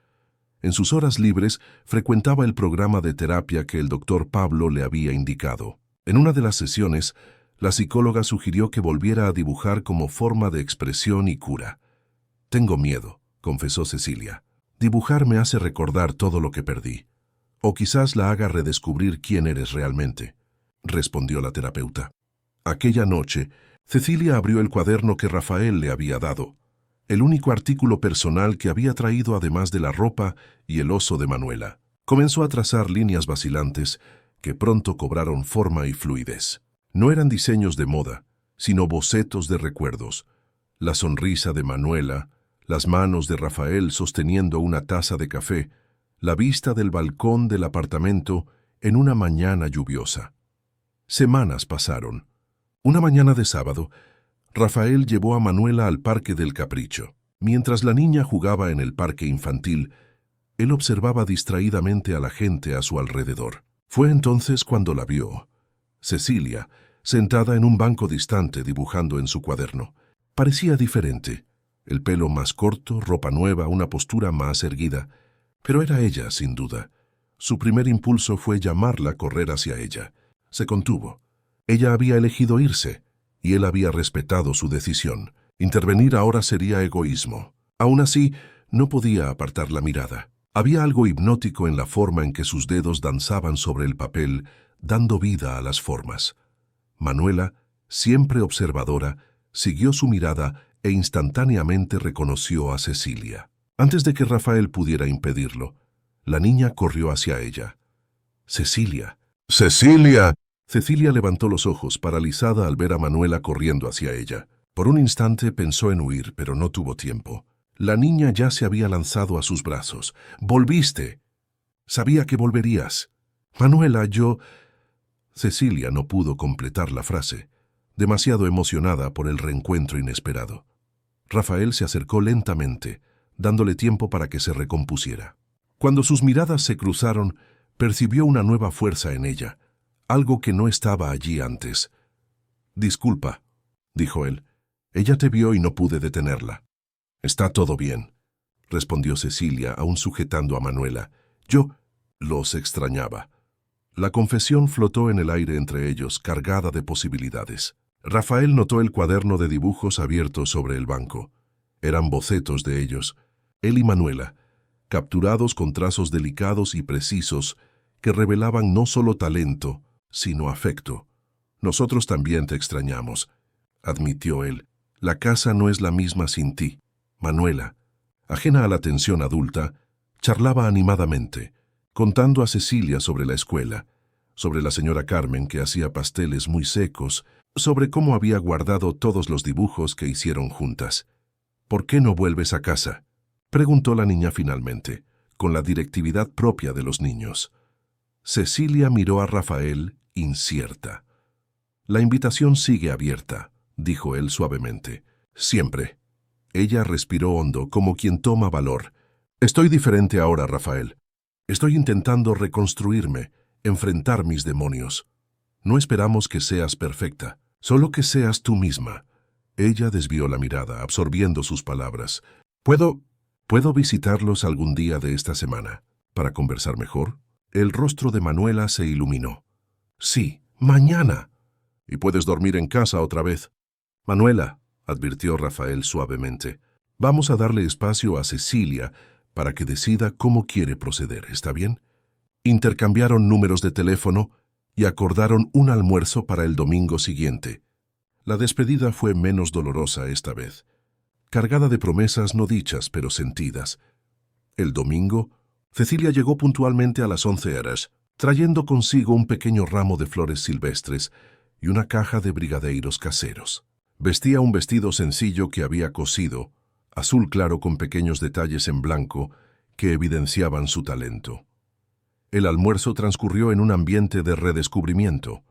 A: En sus horas libres frecuentaba el programa de terapia que el doctor Pablo le había indicado. En una de las sesiones, la psicóloga sugirió que volviera a dibujar como forma de expresión y cura. «Tengo miedo», confesó Cecilia. «Dibujar me hace recordar todo lo que perdí. O quizás la haga redescubrir quién eres realmente», respondió la terapeuta. Aquella noche, Cecilia abrió el cuaderno que Rafael le había dado, el único artículo personal que había traído además de la ropa y el oso de Manuela. Comenzó a trazar líneas vacilantes que pronto cobraron forma y fluidez. No eran diseños de moda, sino bocetos de recuerdos. La sonrisa de Manuela, las manos de Rafael sosteniendo una taza de café, la vista del balcón del apartamento en una mañana lluviosa. Semanas pasaron. Una mañana de sábado, Rafael llevó a Manuela al Parque del Capricho. Mientras la niña jugaba en el parque infantil, él observaba distraídamente a la gente a su alrededor. Fue entonces cuando la vio. Cecilia, sentada en un banco distante dibujando en su cuaderno. Parecía diferente. El pelo más corto, ropa nueva, una postura más erguida. Pero era ella, sin duda. Su primer impulso fue llamarla a correr hacia ella. Se contuvo. Ella había elegido irse, y él había respetado su decisión. Intervenir ahora sería egoísmo. Aún así, no podía apartar la mirada. Había algo hipnótico en la forma en que sus dedos danzaban sobre el papel, dando vida a las formas. Manuela, siempre observadora, siguió su mirada e instantáneamente reconoció a Cecilia. Antes de que Rafael pudiera impedirlo, la niña corrió hacia ella. «¡Cecilia! ¡Cecilia!». Cecilia levantó los ojos, paralizada al ver a Manuela corriendo hacia ella. Por un instante pensó en huir, pero no tuvo tiempo. La niña ya se había lanzado a sus brazos. «¡Volviste! Sabía que volverías». «Manuela, yo...». Cecilia no pudo completar la frase, demasiado emocionada por el reencuentro inesperado. Rafael se acercó lentamente, dándole tiempo para que se recompusiera. Cuando sus miradas se cruzaron, percibió una nueva fuerza en ella, algo que no estaba allí antes. «Disculpa», dijo él. «Ella te vio y no pude detenerla». «Está todo bien», respondió Cecilia, aún sujetando a Manuela. «Yo los extrañaba». La confesión flotó en el aire entre ellos, cargada de posibilidades. Rafael notó el cuaderno de dibujos abierto sobre el banco. Eran bocetos de ellos, él y Manuela, capturados con trazos delicados y precisos que revelaban no solo talento, sino afecto. «Nosotros también te extrañamos», admitió él. «La casa no es la misma sin ti». Manuela, ajena a la tensión adulta, charlaba animadamente, contando a Cecilia sobre la escuela, sobre la señora Carmen que hacía pasteles muy secos, sobre cómo había guardado todos los dibujos que hicieron juntas. «¿Por qué no vuelves a casa?», preguntó la niña finalmente, con la directividad propia de los niños. Cecilia miró a Rafael, incierta. «La invitación sigue abierta», dijo él suavemente. «Siempre». Ella respiró hondo, como quien toma valor. «Estoy diferente ahora, Rafael. Estoy intentando reconstruirme, enfrentar mis demonios. No esperamos que seas perfecta, solo que seas tú misma». Ella desvió la mirada, absorbiendo sus palabras. ¿Puedo, puedo visitarlos algún día de esta semana para conversar mejor? El rostro de Manuela se iluminó. Sí, mañana. Y puedes dormir en casa otra vez. Manuela, advirtió Rafael suavemente, vamos a darle espacio a Cecilia para que decida cómo quiere proceder, ¿está bien? Intercambiaron números de teléfono y acordaron un almuerzo para el domingo siguiente. La despedida fue menos dolorosa esta vez, cargada de promesas no dichas pero sentidas. El domingo, Cecilia llegó puntualmente a las 11 horas, trayendo consigo un pequeño ramo de flores silvestres y una caja de brigadeiros caseros. Vestía un vestido sencillo que había cosido, azul claro con pequeños detalles en blanco que evidenciaban su talento. El almuerzo transcurrió en un ambiente de redescubrimiento.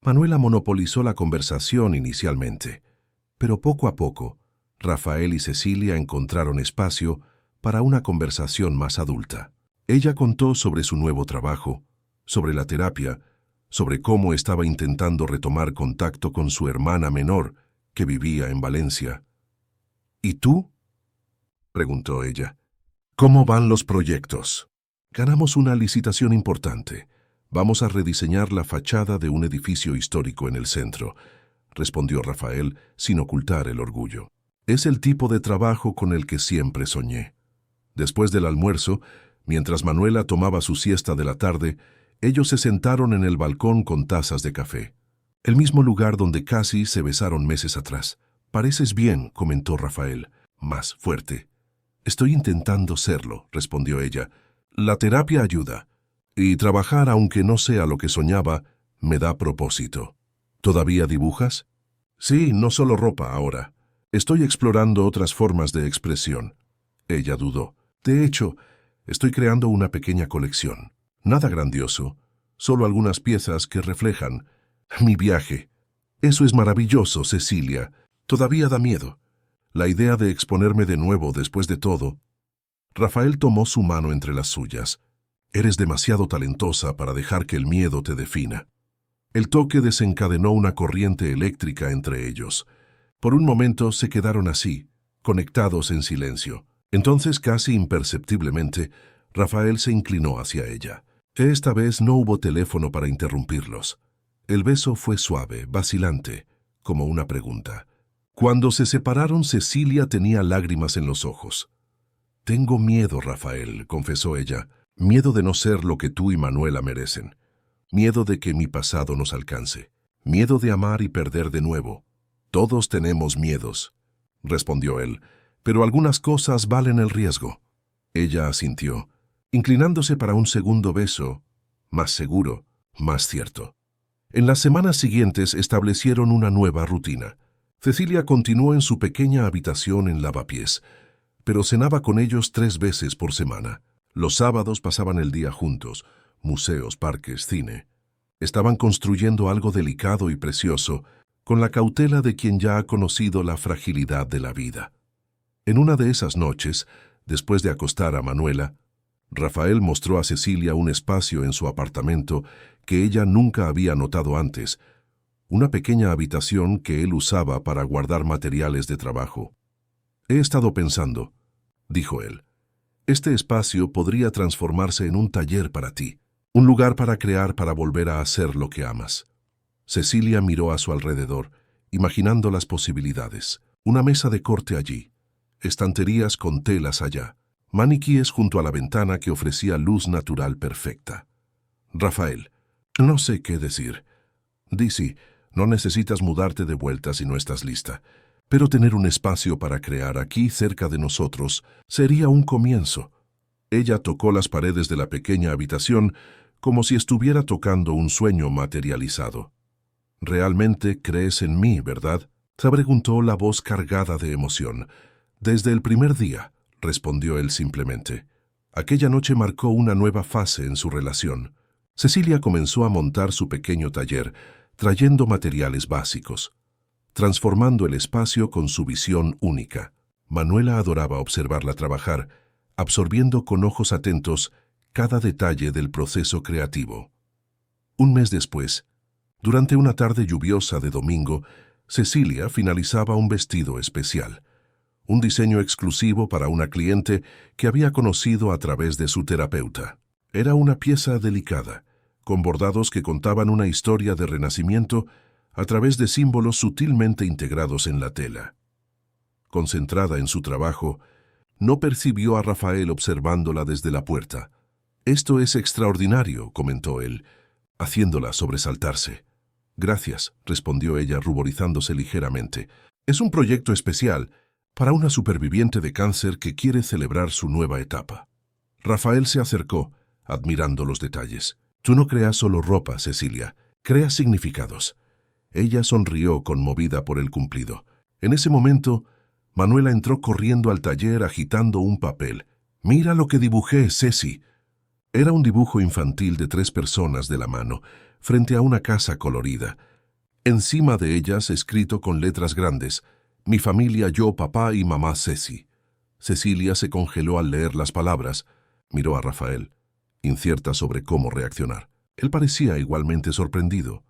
A: Manuela monopolizó la conversación inicialmente, pero poco a poco, Rafael y Cecilia encontraron espacio para una conversación más adulta. Ella contó sobre su nuevo trabajo, sobre la terapia, sobre cómo estaba intentando retomar contacto con su hermana menor, que vivía en Valencia. ¿Y tú?, preguntó ella. ¿Cómo van los proyectos? Ganamos una licitación importante. Vamos a rediseñar la fachada de un edificio histórico en el centro, respondió Rafael sin ocultar el orgullo. Es el tipo de trabajo con el que siempre soñé. Después del almuerzo, mientras Manuela tomaba su siesta de la tarde, ellos se sentaron en el balcón con tazas de café. El mismo lugar donde casi se besaron meses atrás. Pareces bien, comentó Rafael, más fuerte. Estoy intentando serlo, respondió ella. La terapia ayuda, y trabajar, aunque no sea lo que soñaba, me da propósito. ¿Todavía dibujas? Sí, no solo ropa ahora. Estoy explorando otras formas de expresión. Ella dudó. De hecho, estoy creando una pequeña colección. Nada grandioso, solo algunas piezas que reflejan mi viaje. Eso es maravilloso, Cecilia. Todavía da miedo. La idea de exponerme de nuevo después de todo. Rafael tomó su mano entre las suyas. Eres demasiado talentosa para dejar que el miedo te defina. El toque desencadenó una corriente eléctrica entre ellos. Por un momento se quedaron así, conectados en silencio. Entonces, casi imperceptiblemente, Rafael se inclinó hacia ella. Esta vez no hubo teléfono para interrumpirlos. El beso fue suave, vacilante, como una pregunta. Cuando se separaron, Cecilia tenía lágrimas en los ojos. Tengo miedo, Rafael, confesó ella. Miedo de no ser lo que tú y Manuela merecen. Miedo de que mi pasado nos alcance. Miedo de amar y perder de nuevo. Todos tenemos miedos, respondió él, pero algunas cosas valen el riesgo. Ella asintió, inclinándose para un segundo beso, más seguro, más cierto. En las semanas siguientes establecieron una nueva rutina. Cecilia continuó en su pequeña habitación en Lavapiés, pero cenaba con ellos 3 veces por semana. Los sábados pasaban el día juntos, museos, parques, cine. Estaban construyendo algo delicado y precioso, con la cautela de quien ya ha conocido la fragilidad de la vida. En una de esas noches, después de acostar a Manuela, Rafael mostró a Cecilia un espacio en su apartamento que ella nunca había notado antes, una pequeña habitación que él usaba para guardar materiales de trabajo. He estado pensando, dijo él, este espacio podría transformarse en un taller para ti, un lugar para crear, para volver a hacer lo que amas. Cecilia miró a su alrededor, imaginando las posibilidades. Una mesa de corte allí, estanterías con telas allá, maniquíes junto a la ventana que ofrecía luz natural perfecta. Rafael, no sé qué decir. Dizzy, no necesitas mudarte de vuelta si no estás lista, pero tener un espacio para crear aquí cerca de nosotros sería un comienzo. Ella tocó las paredes de la pequeña habitación como si estuviera tocando un sueño materializado. «¿Realmente crees en mí, verdad?», se preguntó la voz cargada de emoción. «Desde el primer día», respondió él simplemente. Aquella noche marcó una nueva fase en su relación. Cecilia comenzó a montar su pequeño taller, trayendo materiales básicos, transformando el espacio con su visión única. Manuela adoraba observarla trabajar, absorbiendo con ojos atentos cada detalle del proceso creativo. Un mes después, durante una tarde lluviosa de domingo, Cecilia finalizaba un vestido especial, un diseño exclusivo para una cliente que había conocido a través de su terapeuta. Era una pieza delicada, con bordados que contaban una historia de renacimiento a través de símbolos sutilmente integrados en la tela. Concentrada en su trabajo, no percibió a Rafael observándola desde la puerta. «Esto es extraordinario», comentó él, haciéndola sobresaltarse. «Gracias», respondió ella ruborizándose ligeramente. «Es un proyecto especial para una superviviente de cáncer que quiere celebrar su nueva etapa». Rafael se acercó, admirando los detalles. «Tú no creas solo ropa, Cecilia, creas significados». Ella sonrió conmovida por el cumplido. En ese momento, Manuela entró corriendo al taller agitando un papel. «Mira lo que dibujé, Ceci». Era un dibujo infantil de 3 personas de la mano, frente a una casa colorida. Encima de ellas, escrito con letras grandes, «Mi familia, yo, papá y mamá Ceci». Cecilia se congeló al leer las palabras. Miró a Rafael, incierta sobre cómo reaccionar. Él parecía igualmente sorprendido.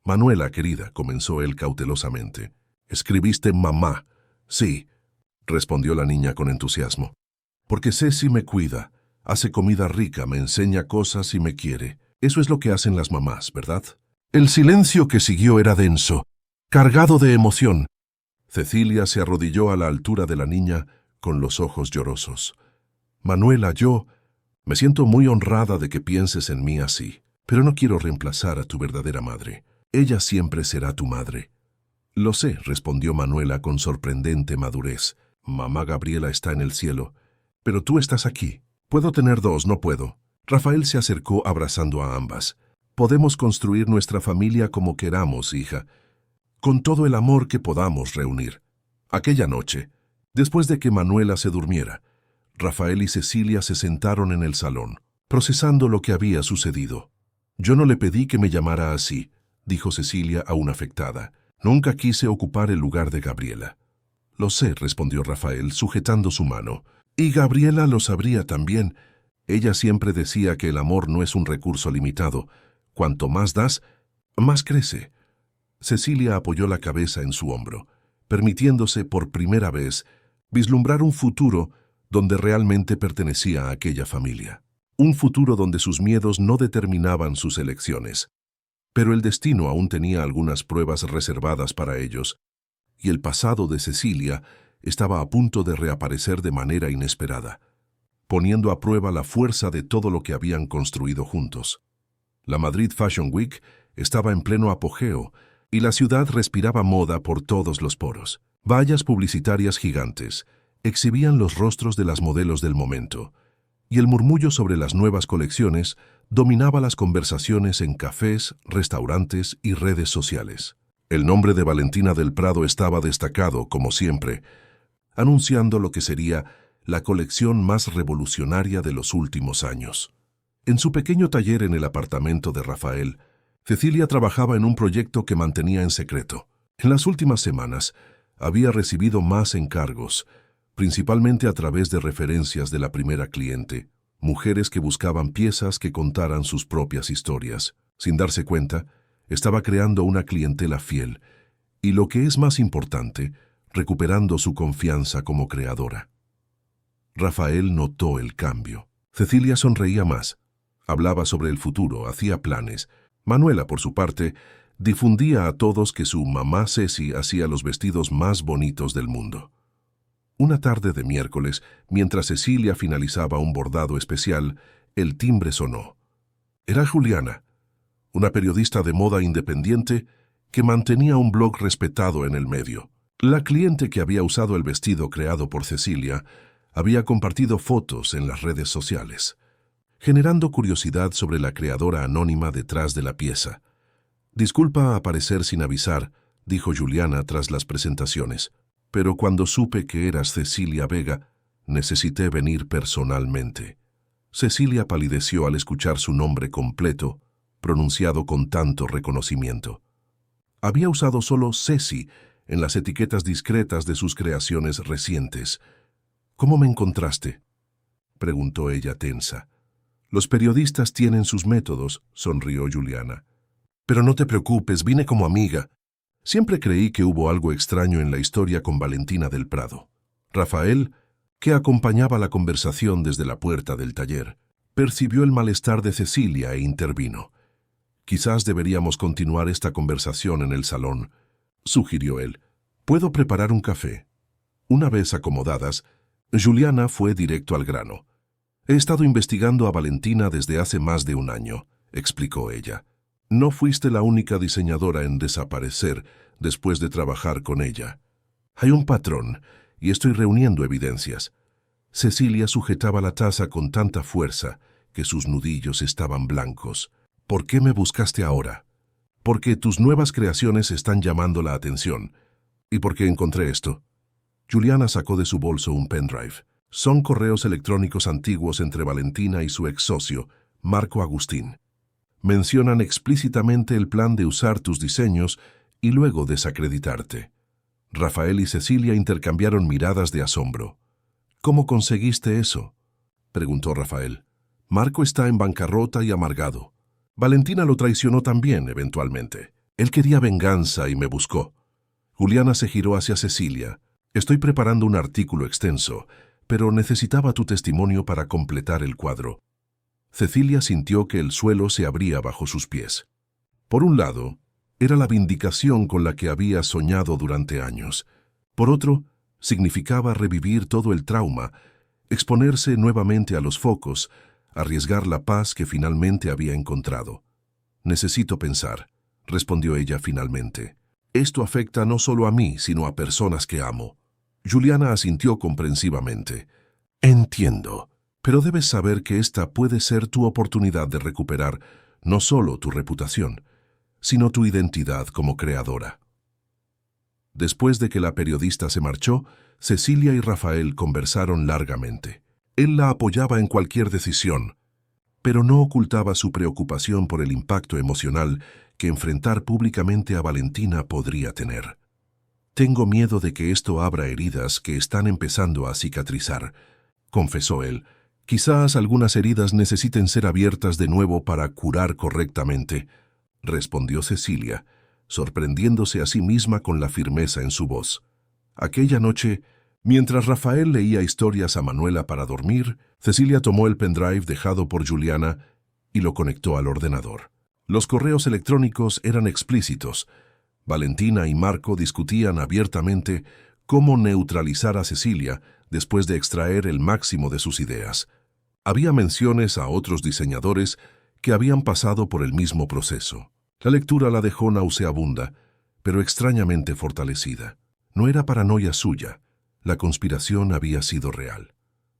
A: «Manuela, querida», comenzó él cautelosamente. «Escribiste mamá». «Sí», respondió la niña con entusiasmo. «Porque Ceci me cuida, hace comida rica, me enseña cosas y me quiere. Eso es lo que hacen las mamás, ¿verdad?». El silencio que siguió era denso, cargado de emoción. Cecilia se arrodilló a la altura de la niña con los ojos llorosos. «Manuela, yo me siento muy honrada de que pienses en mí así, pero no quiero reemplazar a tu verdadera madre. Ella siempre será tu madre». «Lo sé», respondió Manuela con sorprendente madurez. «Mamá Gabriela está en el cielo, pero tú estás aquí. Puedo tener 2, no puedo». Rafael se acercó abrazando a ambas. «Podemos construir nuestra familia como queramos, hija, con todo el amor que podamos reunir». Aquella noche, después de que Manuela se durmiera, Rafael y Cecilia se sentaron en el salón, procesando lo que había sucedido. «Yo no le pedí que me llamara así», dijo Cecilia aún afectada. «Nunca quise ocupar el lugar de Gabriela». «Lo sé», respondió Rafael, sujetando su mano. «Y Gabriela lo sabría también. Ella siempre decía que el amor no es un recurso limitado. Cuanto más das, más crece». Cecilia apoyó la cabeza en su hombro, permitiéndose por primera vez vislumbrar un futuro donde realmente pertenecía a aquella familia. Un futuro donde sus miedos no determinaban sus elecciones. Pero el destino aún tenía algunas pruebas reservadas para ellos, y el pasado de Cecilia estaba a punto de reaparecer de manera inesperada, poniendo a prueba la fuerza de todo lo que habían construido juntos. La Madrid Fashion Week estaba en pleno apogeo, y la ciudad respiraba moda por todos los poros. Vallas publicitarias gigantes exhibían los rostros de las modelos del momento, y el murmullo sobre las nuevas colecciones dominaba las conversaciones en cafés, restaurantes y redes sociales. El nombre de Valentina del Prado estaba destacado, como siempre, anunciando lo que sería la colección más revolucionaria de los últimos años. En su pequeño taller en el apartamento de Rafael, Cecilia trabajaba en un proyecto que mantenía en secreto. En las últimas semanas había recibido más encargos, principalmente a través de referencias de la primera cliente, mujeres que buscaban piezas que contaran sus propias historias. Sin darse cuenta, estaba creando una clientela fiel y, lo que es más importante, recuperando su confianza como creadora. Rafael notó el cambio. Cecilia sonreía más, hablaba sobre el futuro, hacía planes. Manuela, por su parte, difundía a todos que su mamá Ceci hacía los vestidos más bonitos del mundo. Una tarde de miércoles, mientras Cecilia finalizaba un bordado especial, el timbre sonó. Era Juliana, una periodista de moda independiente que mantenía un blog respetado en el medio. La cliente que había usado el vestido creado por Cecilia había compartido fotos en las redes sociales, generando curiosidad sobre la creadora anónima detrás de la pieza. «Disculpa aparecer sin avisar», dijo Juliana tras las presentaciones, «pero cuando supe que eras Cecilia Vega, necesité venir personalmente». Cecilia palideció al escuchar su nombre completo, pronunciado con tanto reconocimiento. Había usado solo Ceci en las etiquetas discretas de sus creaciones recientes. «¿Cómo me encontraste?», preguntó ella tensa. «Los periodistas tienen sus métodos», sonrió Juliana. «Pero no te preocupes, vine como amiga. Siempre creí que hubo algo extraño en la historia con Valentina del Prado». Rafael, que acompañaba la conversación desde la puerta del taller, percibió el malestar de Cecilia e intervino. «Quizás deberíamos continuar esta conversación en el salón», sugirió él. «Puedo preparar un café». Una vez acomodadas, Juliana fue directo al grano. «He estado investigando a Valentina desde hace más de un año», explicó ella. «No fuiste la única diseñadora en desaparecer después de trabajar con ella. Hay un patrón, y estoy reuniendo evidencias». Cecilia sujetaba la taza con tanta fuerza que sus nudillos estaban blancos. «¿Por qué me buscaste ahora?» «Porque tus nuevas creaciones están llamando la atención. ¿Y por qué encontré esto?» Juliana sacó de su bolso un pendrive. Son correos electrónicos antiguos entre Valentina y su ex socio, Marco Agustín. Mencionan explícitamente el plan de usar tus diseños y luego desacreditarte. Rafael y Cecilia intercambiaron miradas de asombro. «¿Cómo conseguiste eso?», preguntó Rafael. «Marco está en bancarrota y amargado. Valentina lo traicionó también, eventualmente. Él quería venganza y me buscó». Juliana se giró hacia Cecilia. «Estoy preparando un artículo extenso, pero necesitaba tu testimonio para completar el cuadro». Cecilia sintió que el suelo se abría bajo sus pies. Por un lado, era la vindicación con la que había soñado durante años. Por otro, significaba revivir todo el trauma, exponerse nuevamente a los focos, arriesgar la paz que finalmente había encontrado. «Necesito pensar», respondió ella finalmente. «Esto afecta no solo a mí, sino a personas que amo». Juliana asintió comprensivamente. «Entiendo, pero debes saber que esta puede ser tu oportunidad de recuperar no solo tu reputación, sino tu identidad como creadora». Después de que la periodista se marchó, Cecilia y Rafael conversaron largamente. Él la apoyaba en cualquier decisión, pero no ocultaba su preocupación por el impacto emocional que enfrentar públicamente a Valentina podría tener. «Tengo miedo de que esto abra heridas que están empezando a cicatrizar», confesó él. «Quizás algunas heridas necesiten ser abiertas de nuevo para curar correctamente», respondió Cecilia, sorprendiéndose a sí misma con la firmeza en su voz. Aquella noche, mientras Rafael leía historias a Manuela para dormir, Cecilia tomó el pendrive dejado por Juliana y lo conectó al ordenador. Los correos electrónicos eran explícitos. Valentina y Marco discutían abiertamente cómo neutralizar a Cecilia después de extraer el máximo de sus ideas. Había menciones a otros diseñadores que habían pasado por el mismo proceso. La lectura la dejó nauseabunda, pero extrañamente fortalecida. No era paranoia suya. La conspiración había sido real.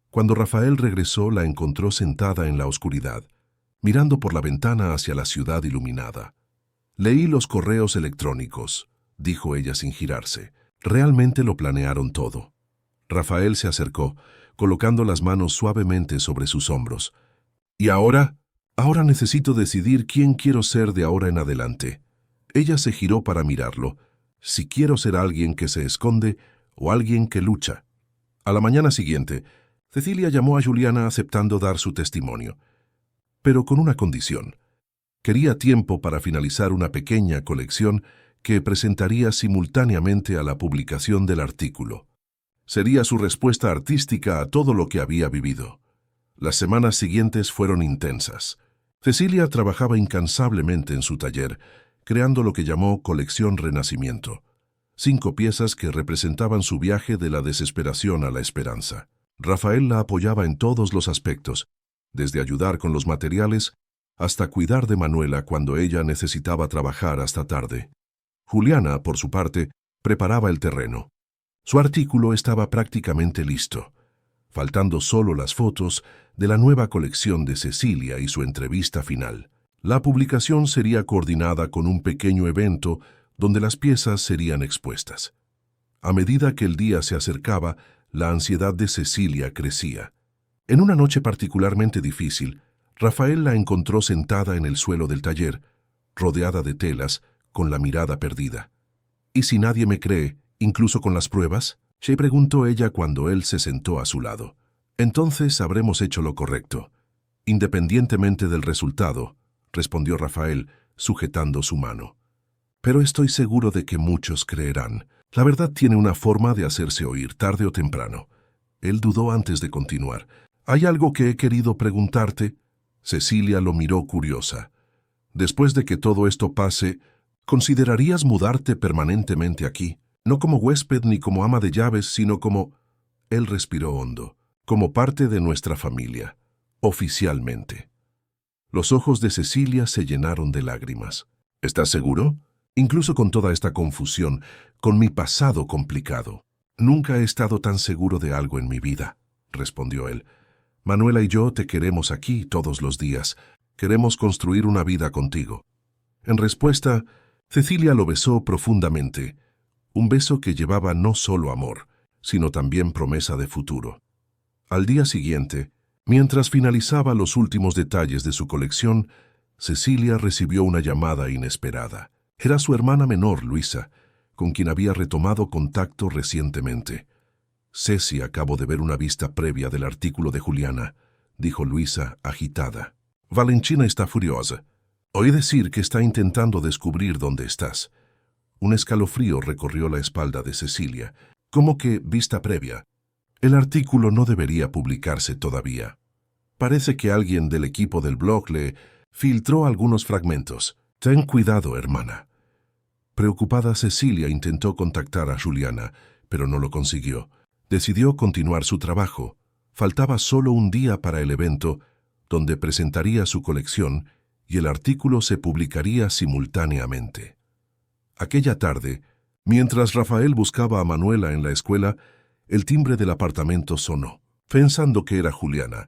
A: Cuando Rafael regresó, la encontró sentada en la oscuridad, mirando por la ventana hacia la ciudad iluminada. «Leí los correos electrónicos», dijo ella sin girarse. «Realmente lo planearon todo». Rafael se acercó, colocando las manos suavemente sobre sus hombros. «¿Y ahora? Ahora necesito decidir quién quiero ser de ahora en adelante». Ella se giró para mirarlo. «Si quiero ser alguien que se esconde o alguien que lucha». A la mañana siguiente, Cecilia llamó a Juliana aceptando dar su testimonio, pero con una condición. Quería tiempo para finalizar una pequeña colección que presentaría simultáneamente a la publicación del artículo. Sería su respuesta artística a todo lo que había vivido. Las semanas siguientes fueron intensas. Cecilia trabajaba incansablemente en su taller, creando lo que llamó Colección Renacimiento. 5 piezas que representaban su viaje de la desesperación a la esperanza. Rafael la apoyaba en todos los aspectos, desde ayudar con los materiales hasta cuidar de Manuela cuando ella necesitaba trabajar hasta tarde. Juliana, por su parte, preparaba el terreno. Su artículo estaba prácticamente listo, faltando solo las fotos de la nueva colección de Cecilia y su entrevista final. La publicación sería coordinada con un pequeño evento donde las piezas serían expuestas. A medida que el día se acercaba, la ansiedad de Cecilia crecía. En una noche particularmente difícil, Rafael la encontró sentada en el suelo del taller, rodeada de telas, con la mirada perdida. «¿Y si nadie me cree, incluso con las pruebas?», se preguntó ella cuando él se sentó a su lado. «Entonces habremos hecho lo correcto, independientemente del resultado», respondió Rafael, sujetando su mano. pero estoy seguro de que muchos creerán. La verdad tiene una forma de hacerse oír tarde o temprano. Él dudó antes de continuar. ¿Hay algo que he querido preguntarte? Cecilia lo miró curiosa. Después de que todo esto pase, ¿considerarías mudarte permanentemente aquí? No como huésped ni como ama de llaves, sino como... Él respiró hondo. Como parte de nuestra familia. Oficialmente. Los ojos de Cecilia se llenaron de lágrimas. ¿Estás seguro? Incluso con toda esta confusión, con mi pasado complicado. Nunca he estado tan seguro de algo en mi vida, respondió él. Manuela y yo te queremos aquí todos los días. Queremos construir una vida contigo. En respuesta, Cecilia lo besó profundamente. Un beso que llevaba no solo amor, sino también promesa de futuro. Al día siguiente, mientras finalizaba los últimos detalles de su colección, Cecilia recibió una llamada inesperada. Era su hermana menor, Luisa, con quien había retomado contacto recientemente. «Ceci, acabo de ver una vista previa del artículo de Juliana», dijo Luisa, agitada. «Valentina está furiosa. Oí decir que está intentando descubrir dónde estás». Un escalofrío recorrió la espalda de Cecilia. «¿Cómo que vista previa? El artículo no debería publicarse todavía. Parece que alguien del equipo del blog le filtró algunos fragmentos. Ten cuidado, hermana». Preocupada, Cecilia intentó contactar a Juliana, pero no lo consiguió. Decidió continuar su trabajo. Faltaba solo un día para el evento, donde presentaría su colección y el artículo se publicaría simultáneamente. Aquella tarde, mientras Rafael buscaba a Manuela en la escuela, el timbre del apartamento sonó. Pensando que era Juliana,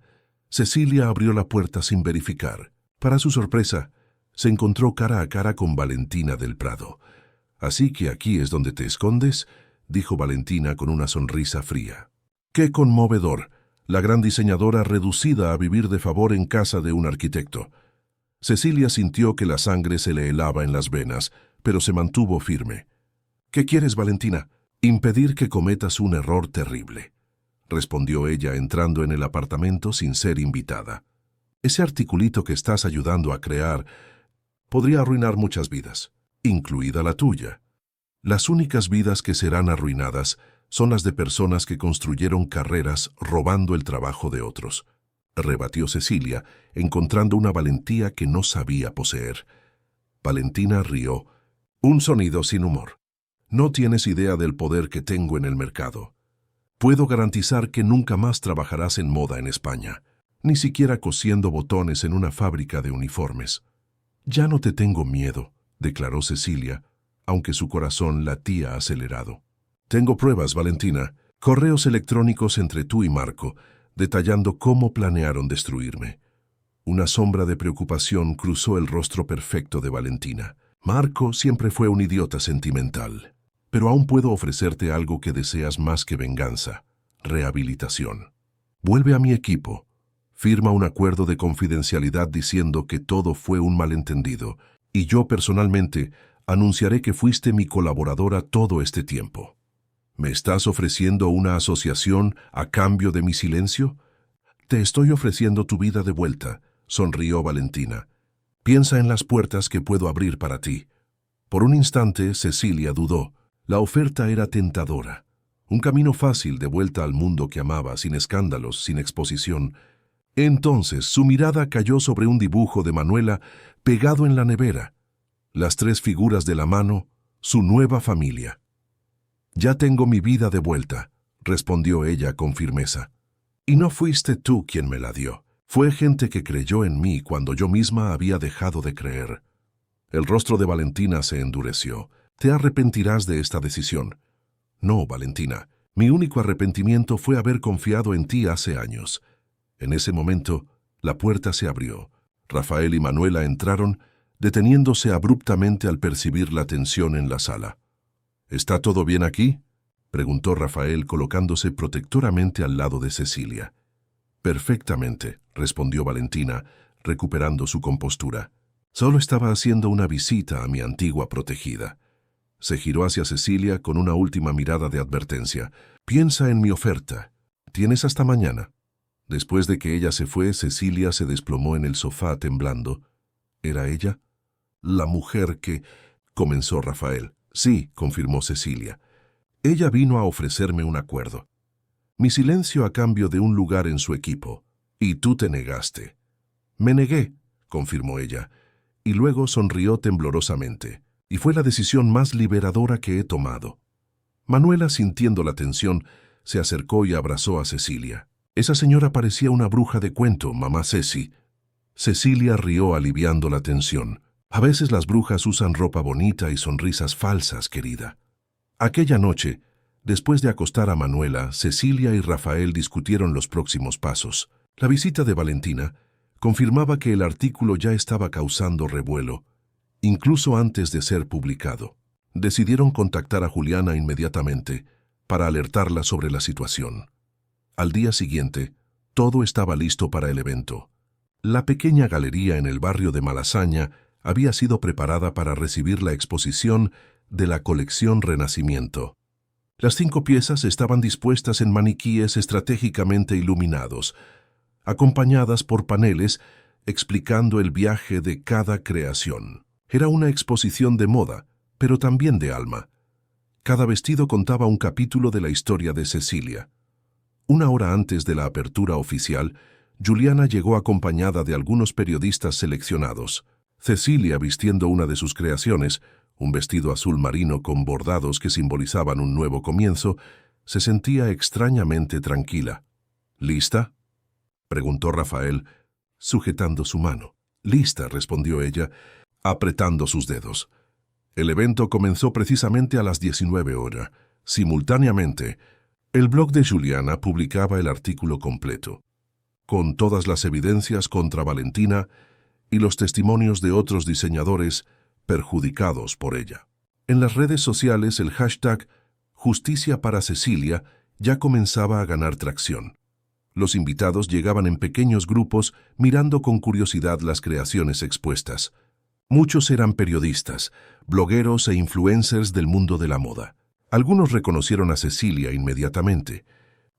A: Cecilia abrió la puerta sin verificar. Para su sorpresa, se encontró cara a cara con Valentina del Prado. «Así que aquí es donde te escondes», dijo Valentina con una sonrisa fría. «Qué conmovedor, la gran diseñadora reducida a vivir de favor en casa de un arquitecto». Cecilia sintió que la sangre se le helaba en las venas, pero se mantuvo firme. «¿Qué quieres, Valentina?» «Impedir que cometas un error terrible», respondió ella entrando en el apartamento sin ser invitada. «Ese articulito que estás ayudando a crear podría arruinar muchas vidas, incluida la tuya. Las únicas vidas que serán arruinadas son las de personas que construyeron carreras robando el trabajo de otros», rebatió Cecilia, encontrando una valentía que no sabía poseer. Valentina rió, un sonido sin humor. «No tienes idea del poder que tengo en el mercado. Puedo garantizar que nunca más trabajarás en moda en España, ni siquiera cosiendo botones en una fábrica de uniformes». «Ya no te tengo miedo», declaró Cecilia, aunque su corazón latía acelerado. «Tengo pruebas, Valentina, correos electrónicos entre tú y Marco, detallando cómo planearon destruirme». Una sombra de preocupación cruzó el rostro perfecto de Valentina. «Marco siempre fue un idiota sentimental, pero aún puedo ofrecerte algo que deseas más que venganza: rehabilitación. Vuelve a mi equipo. Firma un acuerdo de confidencialidad diciendo que todo fue un malentendido, y yo personalmente anunciaré que fuiste mi colaboradora todo este tiempo». «¿Me estás ofreciendo una asociación a cambio de mi silencio?» «Te estoy ofreciendo tu vida de vuelta», sonrió Valentina. «Piensa en las puertas que puedo abrir para ti». Por un instante, Cecilia dudó. La oferta era tentadora. Un camino fácil de vuelta al mundo que amaba, sin escándalos, sin exposición. Entonces su mirada cayó sobre un dibujo de Manuela pegado en la nevera. Las tres figuras de la mano, su nueva familia. «Ya tengo mi vida de vuelta», respondió ella con firmeza. «Y no fuiste tú quien me la dio. Fue gente que creyó en mí cuando yo misma había dejado de creer». El rostro de Valentina se endureció. «Te arrepentirás de esta decisión». «No, Valentina. Mi único arrepentimiento fue haber confiado en ti hace años». En ese momento, la puerta se abrió. Rafael y Manuela entraron, deteniéndose abruptamente al percibir la tensión en la sala. «¿Está todo bien aquí?», preguntó Rafael colocándose protectoramente al lado de Cecilia. «Perfectamente», respondió Valentina, recuperando su compostura. «Solo estaba haciendo una visita a mi antigua protegida». Se giró hacia Cecilia con una última mirada de advertencia. «Piensa en mi oferta. Tienes hasta mañana». Después de que ella se fue, Cecilia se desplomó en el sofá temblando. ¿Era ella? La mujer que... comenzó Rafael. Sí, confirmó Cecilia. Ella vino a ofrecerme un acuerdo. Mi silencio a cambio de un lugar en su equipo. Y tú te negaste. Me negué, confirmó ella, y luego sonrió temblorosamente. Y fue la decisión más liberadora que he tomado. Manuela, sintiendo la tensión, se acercó y abrazó a Cecilia. Esa señora parecía una bruja de cuento, mamá Ceci. Cecilia rió aliviando la tensión. A veces las brujas usan ropa bonita y sonrisas falsas, querida. Aquella noche, después de acostar a Manuela, Cecilia y Rafael discutieron los próximos pasos. La visita de Valentina confirmaba que el artículo ya estaba causando revuelo, incluso antes de ser publicado. Decidieron contactar a Juliana inmediatamente para alertarla sobre la situación. Al día siguiente, todo estaba listo para el evento. La pequeña galería en el barrio de Malasaña había sido preparada para recibir la exposición de la colección Renacimiento. Las 5 piezas estaban dispuestas en maniquíes estratégicamente iluminados, acompañadas por paneles explicando el viaje de cada creación. Era una exposición de moda, pero también de alma. Cada vestido contaba un capítulo de la historia de Cecilia. Una hora antes de la apertura oficial, Juliana llegó acompañada de algunos periodistas seleccionados. Cecilia, vistiendo una de sus creaciones, un vestido azul marino con bordados que simbolizaban un nuevo comienzo, se sentía extrañamente tranquila. ¿Lista?, preguntó Rafael, sujetando su mano. «Lista», respondió ella, apretando sus dedos. El evento comenzó precisamente a las 19 horas. Simultáneamente, el blog de Juliana publicaba el artículo completo, con todas las evidencias contra Valentina y los testimonios de otros diseñadores perjudicados por ella. En las redes sociales, el hashtag Justicia para Cecilia ya comenzaba a ganar tracción. Los invitados llegaban en pequeños grupos mirando con curiosidad las creaciones expuestas. Muchos eran periodistas, blogueros e influencers del mundo de la moda. Algunos reconocieron a Cecilia inmediatamente.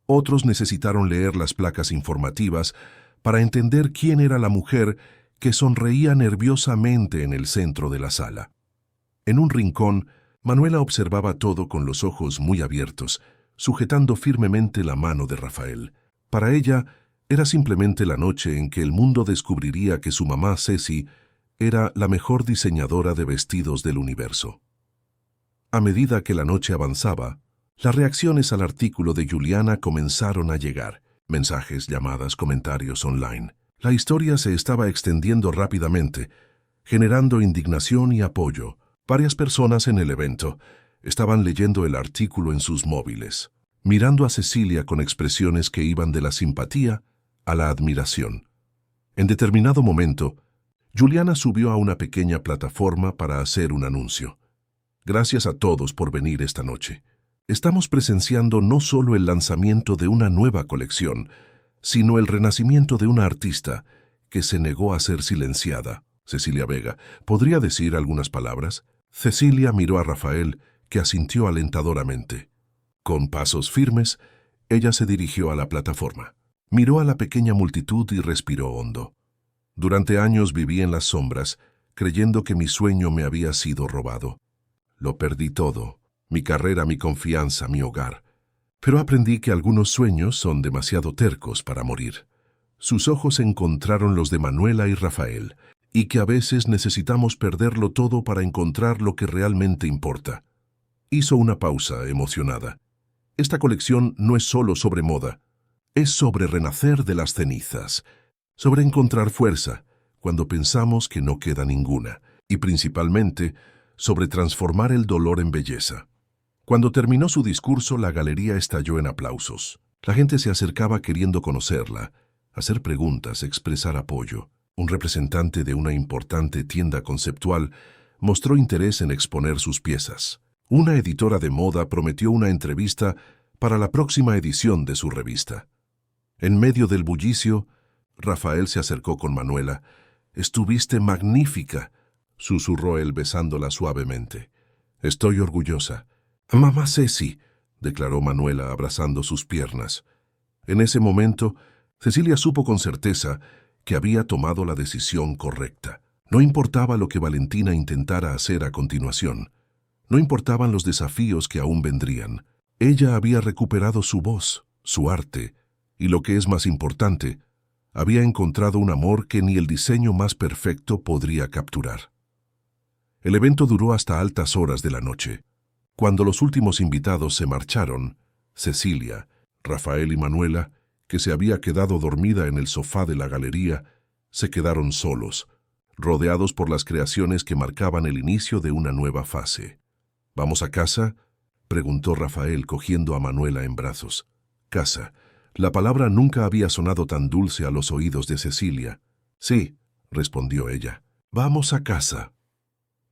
A: Otros necesitaron leer las placas informativas para entender quién era la mujer que sonreía nerviosamente en el centro de la sala. En un rincón, Manuela observaba todo con los ojos muy abiertos, sujetando firmemente la mano de Rafael. Para ella, era simplemente la noche en que el mundo descubriría que su mamá Ceci era la mejor diseñadora de vestidos del universo. A medida que la noche avanzaba, las reacciones al artículo de Juliana comenzaron a llegar. Mensajes, llamadas, comentarios online. La historia se estaba extendiendo rápidamente, generando indignación y apoyo. Varias personas en el evento estaban leyendo el artículo en sus móviles, mirando a Cecilia con expresiones que iban de la simpatía a la admiración. En determinado momento, Juliana subió a una pequeña plataforma para hacer un anuncio. Gracias a todos por venir esta noche. Estamos presenciando no solo el lanzamiento de una nueva colección, sino el renacimiento de una artista que se negó a ser silenciada. Cecilia Vega, ¿podría decir algunas palabras? Cecilia miró a Rafael, que asintió alentadoramente. Con pasos firmes, ella se dirigió a la plataforma. Miró a la pequeña multitud y respiró hondo. Durante años viví en las sombras, creyendo que mi sueño me había sido robado. Lo perdí todo, mi carrera, mi confianza, mi hogar. Pero aprendí que algunos sueños son demasiado tercos para morir. Sus ojos encontraron los de Manuela y Rafael, y que a veces necesitamos perderlo todo para encontrar lo que realmente importa. Hizo una pausa, emocionada. Esta colección no es solo sobre moda, es sobre renacer de las cenizas, sobre encontrar fuerza cuando pensamos que no queda ninguna, y principalmente sobre transformar el dolor en belleza. Cuando terminó su discurso, la galería estalló en aplausos. La gente se acercaba queriendo conocerla, hacer preguntas, expresar apoyo. Un representante de una importante tienda conceptual mostró interés en exponer sus piezas. Una editora de moda prometió una entrevista para la próxima edición de su revista. En medio del bullicio, Rafael se acercó con Manuela. «Estuviste magnífica», susurró él besándola suavemente. «Estoy orgullosa». «Mamá Ceci», declaró Manuela abrazando sus piernas. En ese momento, Cecilia supo con certeza que había tomado la decisión correcta. No importaba lo que Valentina intentara hacer a continuación. No importaban los desafíos que aún vendrían. Ella había recuperado su voz, su arte, y lo que es más importante, había encontrado un amor que ni el diseño más perfecto podría capturar. El evento duró hasta altas horas de la noche. Cuando los últimos invitados se marcharon, Cecilia, Rafael y Manuela, que se había quedado dormida en el sofá de la galería, se quedaron solos, rodeados por las creaciones que marcaban el inicio de una nueva fase. ¿Vamos a casa?, preguntó Rafael cogiendo a Manuela en brazos. Casa. La palabra nunca había sonado tan dulce a los oídos de Cecilia. Sí, respondió ella. Vamos a casa.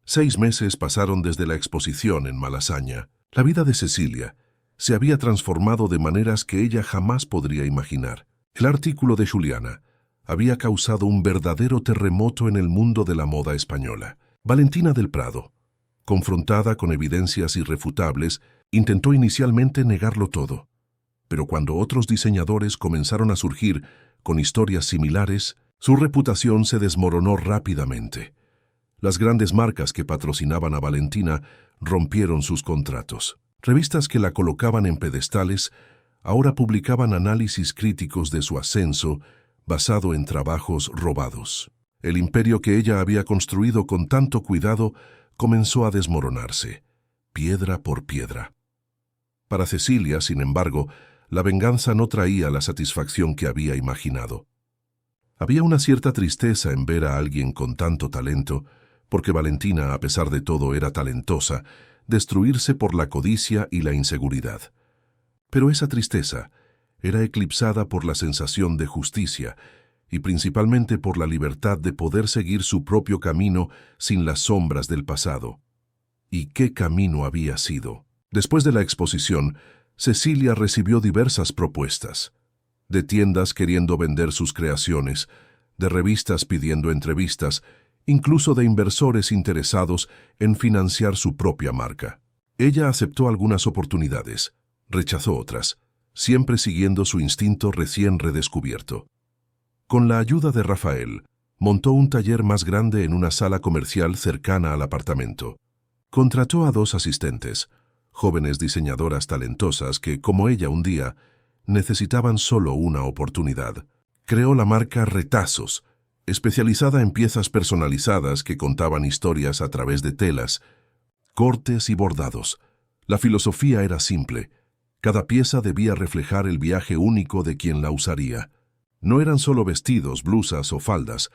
A: 6 meses pasaron desde la exposición en Malasaña. La vida de Cecilia se había transformado de maneras que ella jamás podría imaginar. El artículo de Juliana había causado un verdadero terremoto en el mundo de la moda española. Valentina del Prado, confrontada con evidencias irrefutables, intentó inicialmente negarlo todo. Pero cuando otros diseñadores comenzaron a surgir con historias similares, su reputación se desmoronó rápidamente. Las grandes marcas que patrocinaban a Valentina rompieron sus contratos. Revistas que la colocaban en pedestales ahora publicaban análisis críticos de su ascenso basado en trabajos robados. El imperio que ella había construido con tanto cuidado comenzó a desmoronarse, piedra por piedra. Para Cecilia, sin embargo, la venganza no traía la satisfacción que había imaginado. Había una cierta tristeza en ver a alguien con tanto talento, porque Valentina, a pesar de todo, era talentosa, destruirse por la codicia y la inseguridad. Pero esa tristeza era eclipsada por la sensación de justicia y principalmente por la libertad de poder seguir su propio camino sin las sombras del pasado. ¿Y qué camino había sido? Después de la exposición, Cecilia recibió diversas propuestas, de tiendas queriendo vender sus creaciones, de revistas pidiendo entrevistas, incluso de inversores interesados en financiar su propia marca. Ella aceptó algunas oportunidades, rechazó otras, siempre siguiendo su instinto recién redescubierto. Con la ayuda de Rafael, montó un taller más grande en una sala comercial cercana al apartamento. Contrató a 2 asistentes, jóvenes diseñadoras talentosas que, como ella un día, necesitaban solo una oportunidad. Creó la marca Retazos, especializada en piezas personalizadas que contaban historias a través de telas, cortes y bordados. La filosofía era simple. Cada pieza debía reflejar el viaje único de quien la usaría. No eran solo vestidos, blusas o faldas,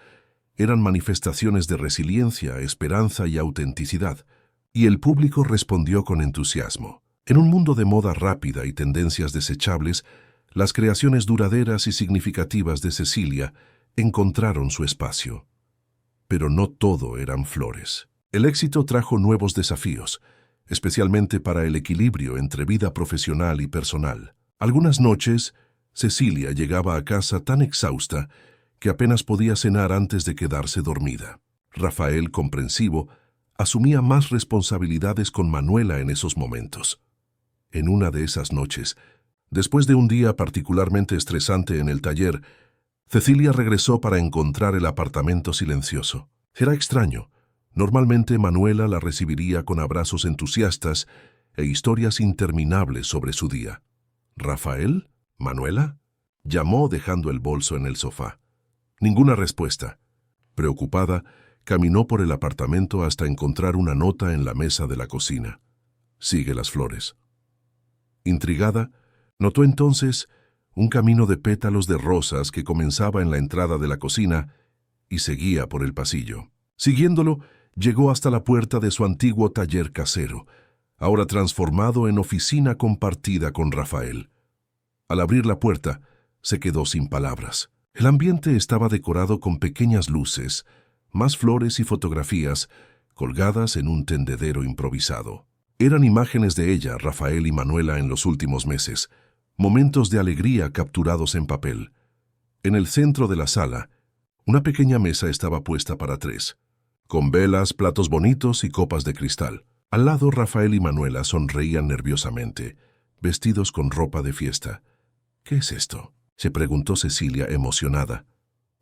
A: eran manifestaciones de resiliencia, esperanza y autenticidad. Y el público respondió con entusiasmo. En un mundo de moda rápida y tendencias desechables, las creaciones duraderas y significativas de Cecilia encontraron su espacio. Pero no todo eran flores. El éxito trajo nuevos desafíos, especialmente para el equilibrio entre vida profesional y personal. Algunas noches, Cecilia llegaba a casa tan exhausta que apenas podía cenar antes de quedarse dormida. Rafael, comprensivo, asumía más responsabilidades con Manuela en esos momentos. En una de esas noches, después de un día particularmente estresante en el taller, Cecilia regresó para encontrar el apartamento silencioso. Era extraño. Normalmente Manuela la recibiría con abrazos entusiastas e historias interminables sobre su día. ¿Rafael? ¿Manuela? Llamó dejando el bolso en el sofá. Ninguna respuesta. Preocupada, caminó por el apartamento hasta encontrar una nota en la mesa de la cocina. Sigue las flores. Intrigada, notó entonces un camino de pétalos de rosas que comenzaba en la entrada de la cocina y seguía por el pasillo. Siguiéndolo, llegó hasta la puerta de su antiguo taller casero, ahora transformado en oficina compartida con Rafael. Al abrir la puerta, se quedó sin palabras. El ambiente estaba decorado con pequeñas luces, más flores y fotografías colgadas en un tendedero improvisado. Eran imágenes de ella, Rafael y Manuela en los últimos meses, momentos de alegría capturados en papel. En el centro de la sala, una pequeña mesa estaba puesta para 3, con velas, platos bonitos y copas de cristal. Al lado, Rafael y Manuela sonreían nerviosamente, vestidos con ropa de fiesta. «¿Qué es esto?», se preguntó Cecilia emocionada.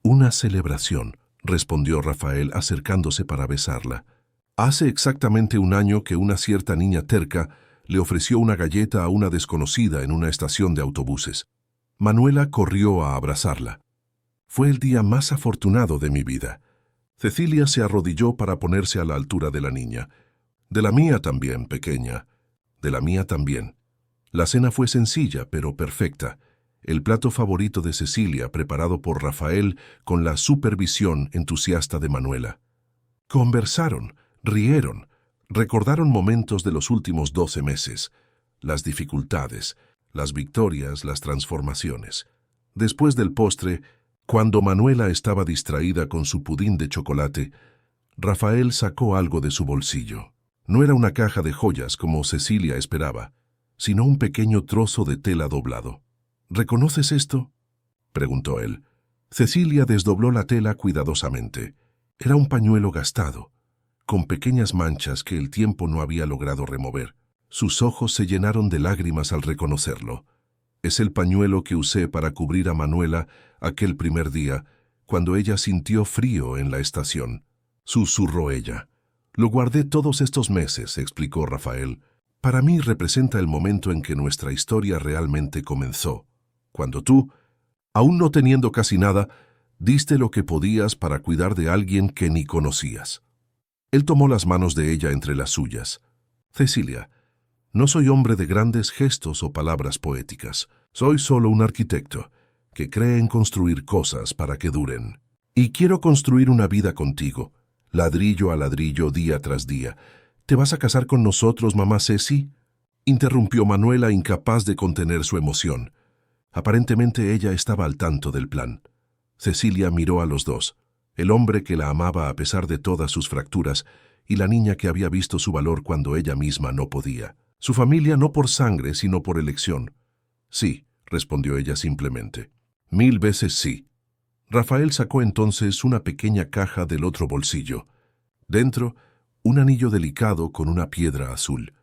A: «Una celebración», respondió Rafael acercándose para besarla. Hace exactamente un año que una cierta niña terca le ofreció una galleta a una desconocida en una estación de autobuses. Manuela corrió a abrazarla. Fue el día más afortunado de mi vida. Cecilia se arrodilló para ponerse a la altura de la niña. De la mía también, pequeña. De la mía también. La cena fue sencilla, pero perfecta. El plato favorito de Cecilia, preparado por Rafael con la supervisión entusiasta de Manuela. Conversaron, rieron, recordaron momentos de los últimos 12 meses, las dificultades, las victorias, las transformaciones. Después del postre, cuando Manuela estaba distraída con su pudín de chocolate, Rafael sacó algo de su bolsillo. No era una caja de joyas como Cecilia esperaba, sino un pequeño trozo de tela doblado. ¿Reconoces esto?, preguntó él. Cecilia desdobló la tela cuidadosamente. Era un pañuelo gastado, con pequeñas manchas que el tiempo no había logrado remover. Sus ojos se llenaron de lágrimas al reconocerlo. Es el pañuelo que usé para cubrir a Manuela aquel primer día, cuando ella sintió frío en la estación. Susurró ella. Lo guardé todos estos meses, explicó Rafael. Para mí representa el momento en que nuestra historia realmente comenzó, cuando tú, aún no teniendo casi nada, diste lo que podías para cuidar de alguien que ni conocías. Él tomó las manos de ella entre las suyas. Cecilia, no soy hombre de grandes gestos o palabras poéticas. Soy solo un arquitecto que cree en construir cosas para que duren. Y quiero construir una vida contigo, ladrillo a ladrillo, día tras día. ¿Te vas a casar con nosotros, mamá Ceci?, interrumpió Manuela, incapaz de contener su emoción. Aparentemente ella estaba al tanto del plan. Cecilia miró a los dos, el hombre que la amaba a pesar de todas sus fracturas y la niña que había visto su valor cuando ella misma no podía. Su familia no por sangre, sino por elección. Sí, respondió ella simplemente. 1000 veces sí. Rafael sacó entonces una pequeña caja del otro bolsillo. Dentro, un anillo delicado con una piedra azul.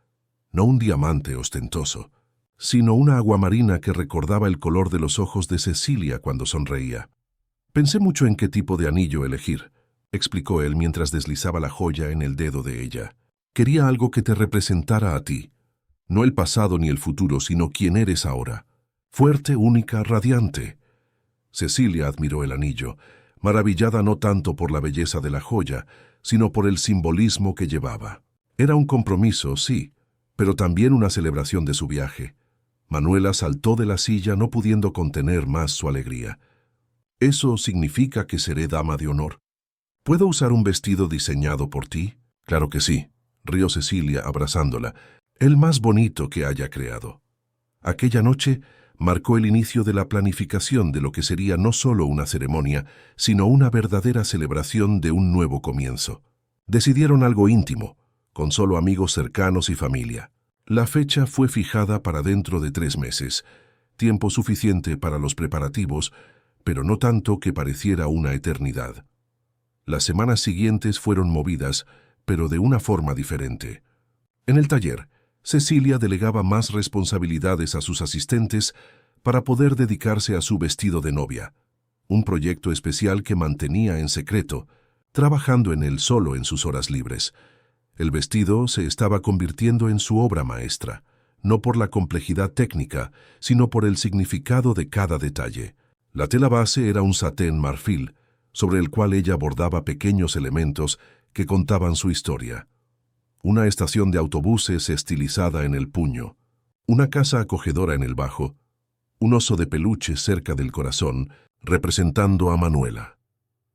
A: No un diamante ostentoso, sino una aguamarina que recordaba el color de los ojos de Cecilia cuando sonreía. Pensé mucho en qué tipo de anillo elegir, explicó él mientras deslizaba la joya en el dedo de ella. Quería algo que te representara a ti. No el pasado ni el futuro, sino quién eres ahora. Fuerte, única, radiante. Cecilia admiró el anillo, maravillada no tanto por la belleza de la joya, sino por el simbolismo que llevaba. Era un compromiso, sí, pero también una celebración de su viaje. Manuela saltó de la silla, no pudiendo contener más su alegría. ¿Eso significa que seré dama de honor? ¿Puedo usar un vestido diseñado por ti? Claro que sí, rió Cecilia abrazándola. El más bonito que haya creado. Aquella noche marcó el inicio de la planificación de lo que sería no solo una ceremonia, sino una verdadera celebración de un nuevo comienzo. Decidieron algo íntimo, con solo amigos cercanos y familia. La fecha fue fijada para dentro de 3 meses, tiempo suficiente para los preparativos, pero no tanto que pareciera una eternidad. Las semanas siguientes fueron movidas, pero de una forma diferente. En el taller, Cecilia delegaba más responsabilidades a sus asistentes para poder dedicarse a su vestido de novia, un proyecto especial que mantenía en secreto, trabajando en él solo en sus horas libres. El vestido se estaba convirtiendo en su obra maestra, no por la complejidad técnica, sino por el significado de cada detalle. La tela base era un satén marfil, sobre el cual ella bordaba pequeños elementos que contaban su historia. Una estación de autobuses estilizada en el puño, una casa acogedora en el bajo, un oso de peluche cerca del corazón, representando a Manuela.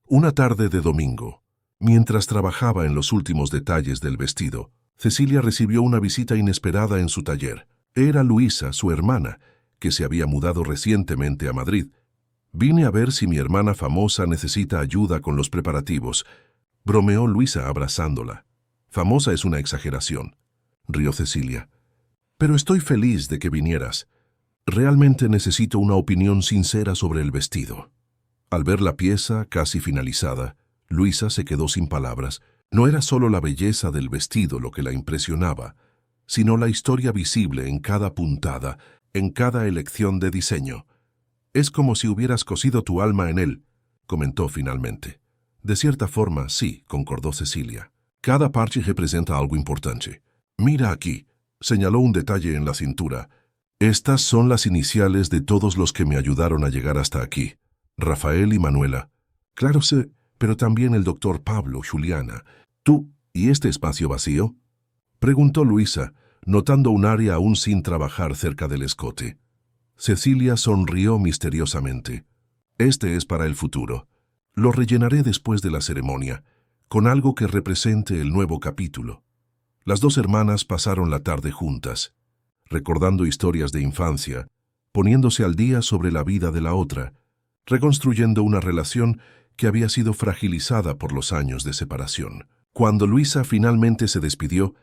A: Una tarde de domingo, mientras trabajaba en los últimos detalles del vestido, Cecilia recibió una visita inesperada en su taller. Era Luisa, su hermana, que se había mudado recientemente a Madrid. Vine a ver si mi hermana famosa necesita ayuda con los preparativos, bromeó Luisa abrazándola. Famosa es una exageración, rió Cecilia. Pero estoy feliz de que vinieras. Realmente necesito una opinión sincera sobre el vestido. Al ver la pieza casi finalizada, Luisa se quedó sin palabras. No era solo la belleza del vestido lo que la impresionaba, sino la historia visible en cada puntada, en cada elección de diseño. Es como si hubieras cosido tu alma en él, comentó finalmente. De cierta forma, sí, concordó Cecilia. Cada parche representa algo importante. Mira aquí, señaló un detalle en la cintura. Estas son las iniciales de todos los que me ayudaron a llegar hasta aquí. Rafael y Manuela. Claro sé, pero también el doctor Pablo, Juliana. ¿Tú y este espacio vacío? Preguntó Luisa, notando un área aún sin trabajar cerca del escote. Cecilia sonrió misteriosamente. Este es para el futuro. Lo rellenaré después de la ceremonia, con algo que represente el nuevo capítulo. Las dos hermanas pasaron la tarde juntas, recordando historias de infancia, poniéndose al día sobre la vida de la otra, reconstruyendo una relación que había sido fragilizada por los años de separación. Cuando Luisa finalmente se despidió,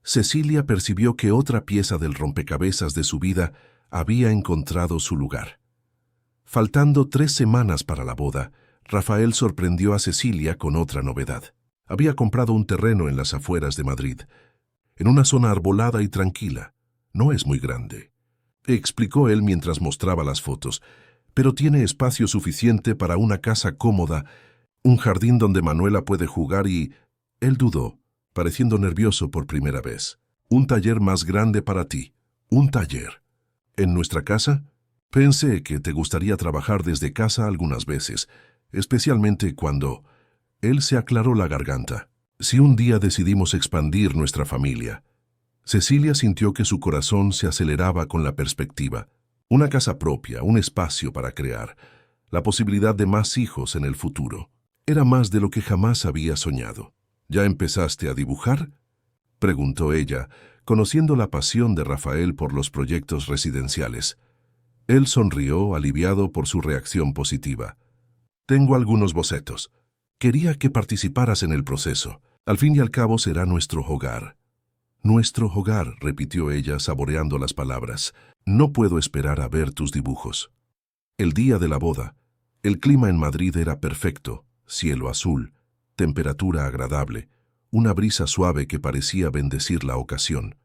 A: Cecilia percibió que otra pieza del rompecabezas de su vida había encontrado su lugar. Faltando 3 semanas para la boda, Rafael sorprendió a Cecilia con otra novedad. Había comprado un terreno en las afueras de Madrid, en una zona arbolada y tranquila. No es muy grande, explicó él mientras mostraba las fotos, pero tiene espacio suficiente para una casa cómoda, un jardín donde Manuela puede jugar y... Él dudó, pareciendo nervioso por primera vez. Un taller más grande para ti. Un taller. ¿En nuestra casa? Pensé que te gustaría trabajar desde casa algunas veces, especialmente cuando... Él se aclaró la garganta. Si un día decidimos expandir nuestra familia. Cecilia sintió que su corazón se aceleraba con la perspectiva. Una casa propia, un espacio para crear, la posibilidad de más hijos en el futuro. Era más de lo que jamás había soñado. ¿Ya empezaste a dibujar?, preguntó ella, conociendo la pasión de Rafael por los proyectos residenciales. Él sonrió, aliviado por su reacción positiva. Tengo algunos bocetos. Quería que participaras en el proceso. Al fin y al cabo será nuestro hogar. Nuestro hogar, repitió ella, saboreando las palabras. No puedo esperar a ver tus dibujos. El día de la boda. El clima en Madrid era perfecto, cielo azul, temperatura agradable, una brisa suave que parecía bendecir la ocasión.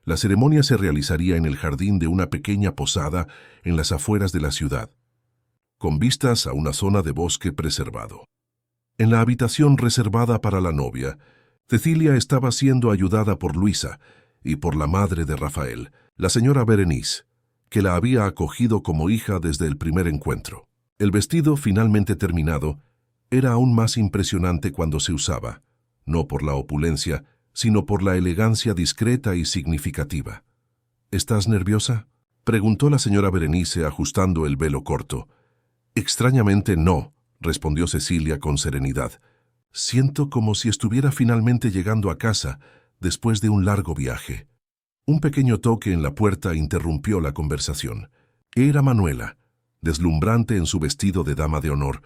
A: La ceremonia se realizaría en el jardín de una pequeña posada en las afueras de la ciudad, con vistas a una zona de bosque preservado. En la habitación reservada para la novia, Cecilia estaba siendo ayudada por Luisa y por la madre de Rafael, la señora Berenice, que la había acogido como hija desde el primer encuentro. El vestido finalmente terminado era aún más impresionante cuando se usaba, no por la opulencia, sino por la elegancia discreta y significativa. ¿Estás nerviosa?, preguntó la señora Berenice ajustando el velo corto. Extrañamente no, respondió Cecilia con serenidad. Siento como si estuviera finalmente llegando a casa después de un largo viaje. Un pequeño toque en la puerta interrumpió la conversación. Era Manuela, deslumbrante en su vestido de dama de honor,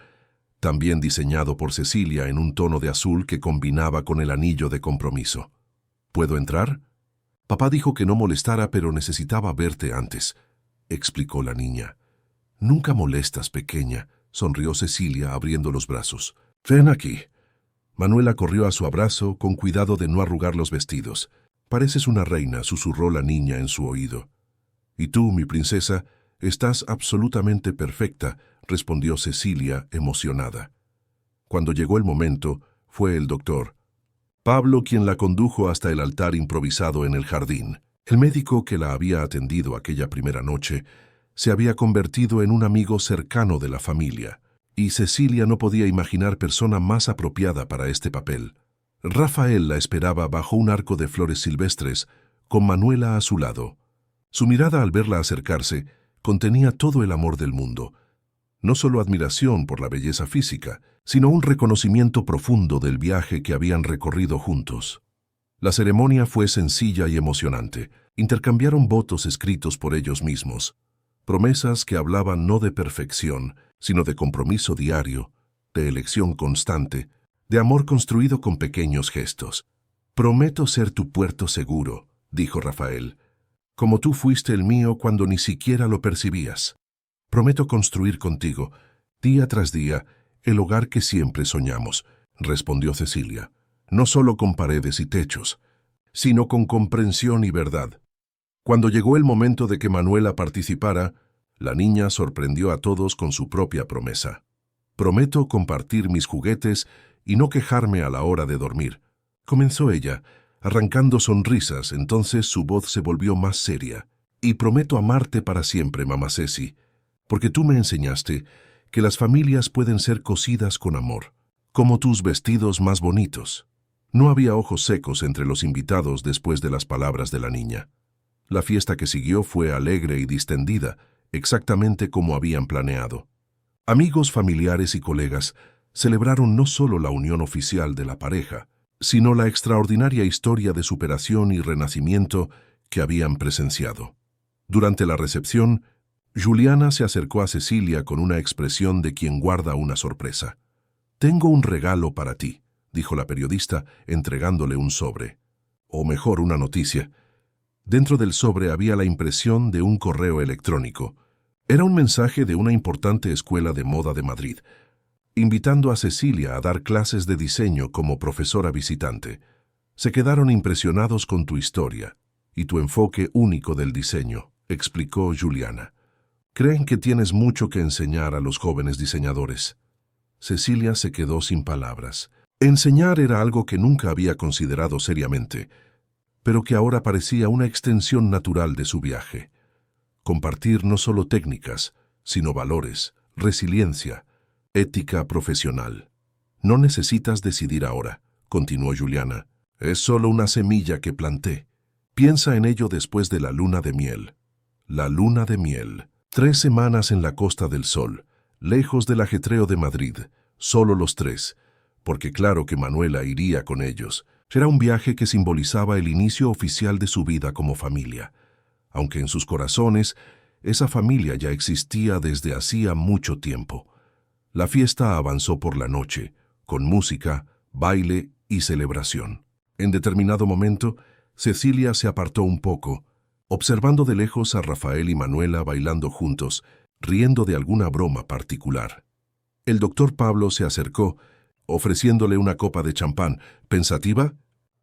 A: también diseñado por Cecilia en un tono de azul que combinaba con el anillo de compromiso. ¿Puedo entrar? Papá dijo que no molestara, pero necesitaba verte antes, explicó la niña. Nunca molestas, pequeña, sonrió Cecilia abriendo los brazos. Ven aquí. Manuela corrió a su abrazo con cuidado de no arrugar los vestidos. Pareces una reina, susurró la niña en su oído. Y tú, mi princesa, estás absolutamente perfecta, respondió Cecilia, emocionada. Cuando llegó el momento, fue el doctor Pablo quien la condujo hasta el altar improvisado en el jardín. El médico que la había atendido aquella primera noche se había convertido en un amigo cercano de la familia, y Cecilia no podía imaginar persona más apropiada para este papel. Rafael la esperaba bajo un arco de flores silvestres, con Manuela a su lado. Su mirada al verla acercarse contenía todo el amor del mundo, no solo admiración por la belleza física, sino un reconocimiento profundo del viaje que habían recorrido juntos. La ceremonia fue sencilla y emocionante. Intercambiaron votos escritos por ellos mismos, promesas que hablaban no de perfección, sino de compromiso diario, de elección constante, de amor construido con pequeños gestos. Prometo ser tu puerto seguro, dijo Rafael, como tú fuiste el mío cuando ni siquiera lo percibías. Prometo construir contigo, día tras día, el hogar que siempre soñamos, respondió Cecilia, no solo con paredes y techos, sino con comprensión y verdad. Cuando llegó el momento de que Manuela participara, la niña sorprendió a todos con su propia promesa. Prometo compartir mis juguetes y no quejarme a la hora de dormir. Comenzó ella, arrancando sonrisas, entonces su voz se volvió más seria. Y prometo amarte para siempre, mamá Ceci, porque tú me enseñaste que las familias pueden ser cosidas con amor, como tus vestidos más bonitos. No había ojos secos entre los invitados después de las palabras de la niña. La fiesta que siguió fue alegre y distendida, exactamente como habían planeado. Amigos, familiares y colegas celebraron no solo la unión oficial de la pareja, sino la extraordinaria historia de superación y renacimiento que habían presenciado. Durante la recepción, Juliana se acercó a Cecilia con una expresión de quien guarda una sorpresa. «Tengo un regalo para ti», dijo la periodista, entregándole un sobre. O mejor, una noticia. Dentro del sobre había la impresión de un correo electrónico. Era un mensaje de una importante escuela de moda de Madrid, invitando a Cecilia a dar clases de diseño como profesora visitante. Se quedaron impresionados con tu historia y tu enfoque único del diseño, explicó Juliana. Creen que tienes mucho que enseñar a los jóvenes diseñadores. Cecilia se quedó sin palabras. Enseñar era algo que nunca había considerado seriamente, pero que ahora parecía una extensión natural de su viaje. Compartir no solo técnicas, sino valores, resiliencia, ética profesional. No necesitas decidir ahora, continuó Juliana. Es solo una semilla que planté. Piensa en ello después de la luna de miel. La luna de miel. 3 semanas en la Costa del Sol, lejos del ajetreo de Madrid, solo los 3, porque claro que Manuela iría con ellos. Era un viaje que simbolizaba el inicio oficial de su vida como familia, aunque en sus corazones esa familia ya existía desde hacía mucho tiempo. La fiesta avanzó por la noche, con música, baile y celebración. En determinado momento, Cecilia se apartó un poco, observando de lejos a Rafael y Manuela bailando juntos, riendo de alguna broma particular. El doctor Pablo se acercó, ofreciéndole una copa de champán. ¿Pensativa?,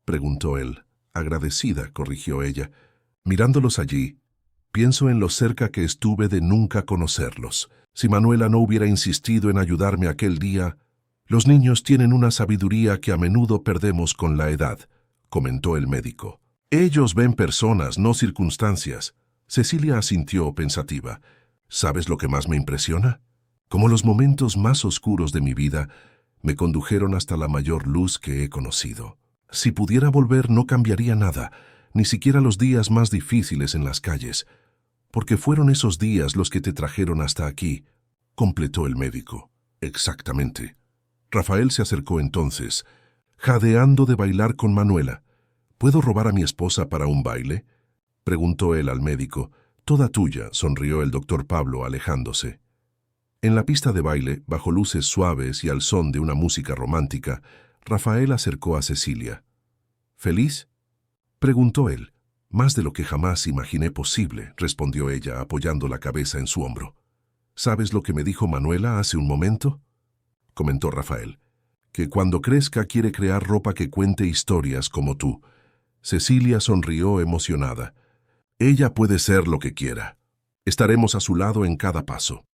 A: preguntó él. Agradecida, corrigió ella. Mirándolos allí, pienso en lo cerca que estuve de nunca conocerlos. Si Manuela no hubiera insistido en ayudarme aquel día, los niños tienen una sabiduría que a menudo perdemos con la edad, comentó el médico. Ellos ven personas, no circunstancias. Cecilia asintió pensativa. ¿Sabes lo que más me impresiona? Como los momentos más oscuros de mi vida me condujeron hasta la mayor luz que he conocido. Si pudiera volver no cambiaría nada, ni siquiera los días más difíciles en las calles, porque fueron esos días los que te trajeron hasta aquí, completó el médico. Exactamente. Rafael se acercó entonces, jadeando de bailar con Manuela. ¿Puedo robar a mi esposa para un baile?, preguntó él al médico. Toda tuya, sonrió el doctor Pablo, alejándose. En la pista de baile, bajo luces suaves y al son de una música romántica, Rafael acercó a Cecilia. ¿Feliz?, preguntó él. Más de lo que jamás imaginé posible, respondió ella, apoyando la cabeza en su hombro. ¿Sabes lo que me dijo Manuela hace un momento?, comentó Rafael. Que cuando crezca quiere crear ropa que cuente historias como tú. Cecilia sonrió emocionada. Ella puede ser lo que quiera. Estaremos a su lado en cada paso.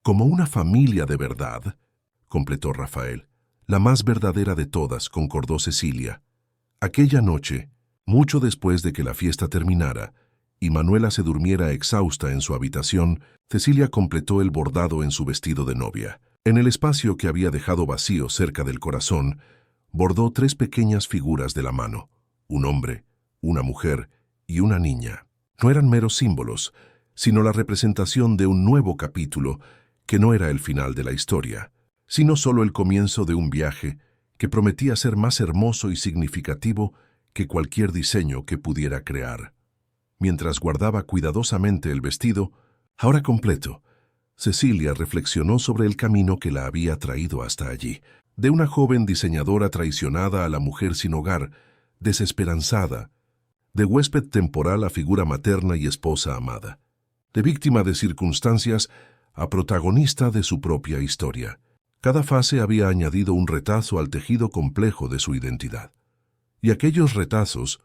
A: Como una familia de verdad, completó Rafael. La más verdadera de todas, concordó Cecilia. Aquella noche, mucho después de que la fiesta terminara y Manuela se durmiera exhausta en su habitación, Cecilia completó el bordado en su vestido de novia. En el espacio que había dejado vacío cerca del corazón, bordó 3 pequeñas figuras de la mano: un hombre, una mujer y una niña. No eran meros símbolos, sino la representación de un nuevo capítulo que no era el final de la historia, sino solo el comienzo de un viaje que prometía ser más hermoso y significativo que cualquier diseño que pudiera crear. Mientras guardaba cuidadosamente el vestido, ahora completo, Cecilia reflexionó sobre el camino que la había traído hasta allí, de una joven diseñadora traicionada a la mujer sin hogar, desesperanzada, de huésped temporal a figura materna y esposa amada, de víctima de circunstancias a protagonista de su propia historia. Cada fase había añadido un retazo al tejido complejo de su identidad. Y aquellos retazos,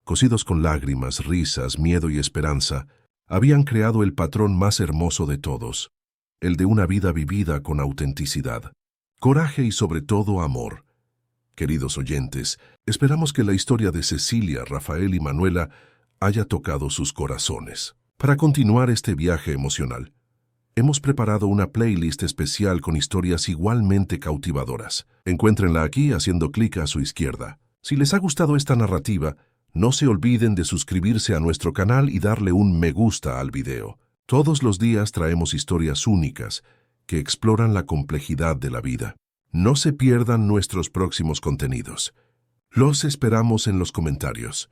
A: cosidos con lágrimas, risas, miedo y esperanza, habían creado el patrón más hermoso de todos, el de una vida vivida con autenticidad, coraje y sobre todo amor. Queridos oyentes, esperamos que la historia de Cecilia, Rafael y Manuela haya tocado sus corazones. Para continuar este viaje emocional, hemos preparado una playlist especial con historias igualmente cautivadoras. Encuéntrenla aquí haciendo clic a su izquierda. Si les ha gustado esta narrativa, no se olviden de suscribirse a nuestro canal y darle un me gusta al video. Todos los días traemos historias únicas que exploran la complejidad de la vida. No se pierdan nuestros próximos contenidos. Los esperamos en los comentarios.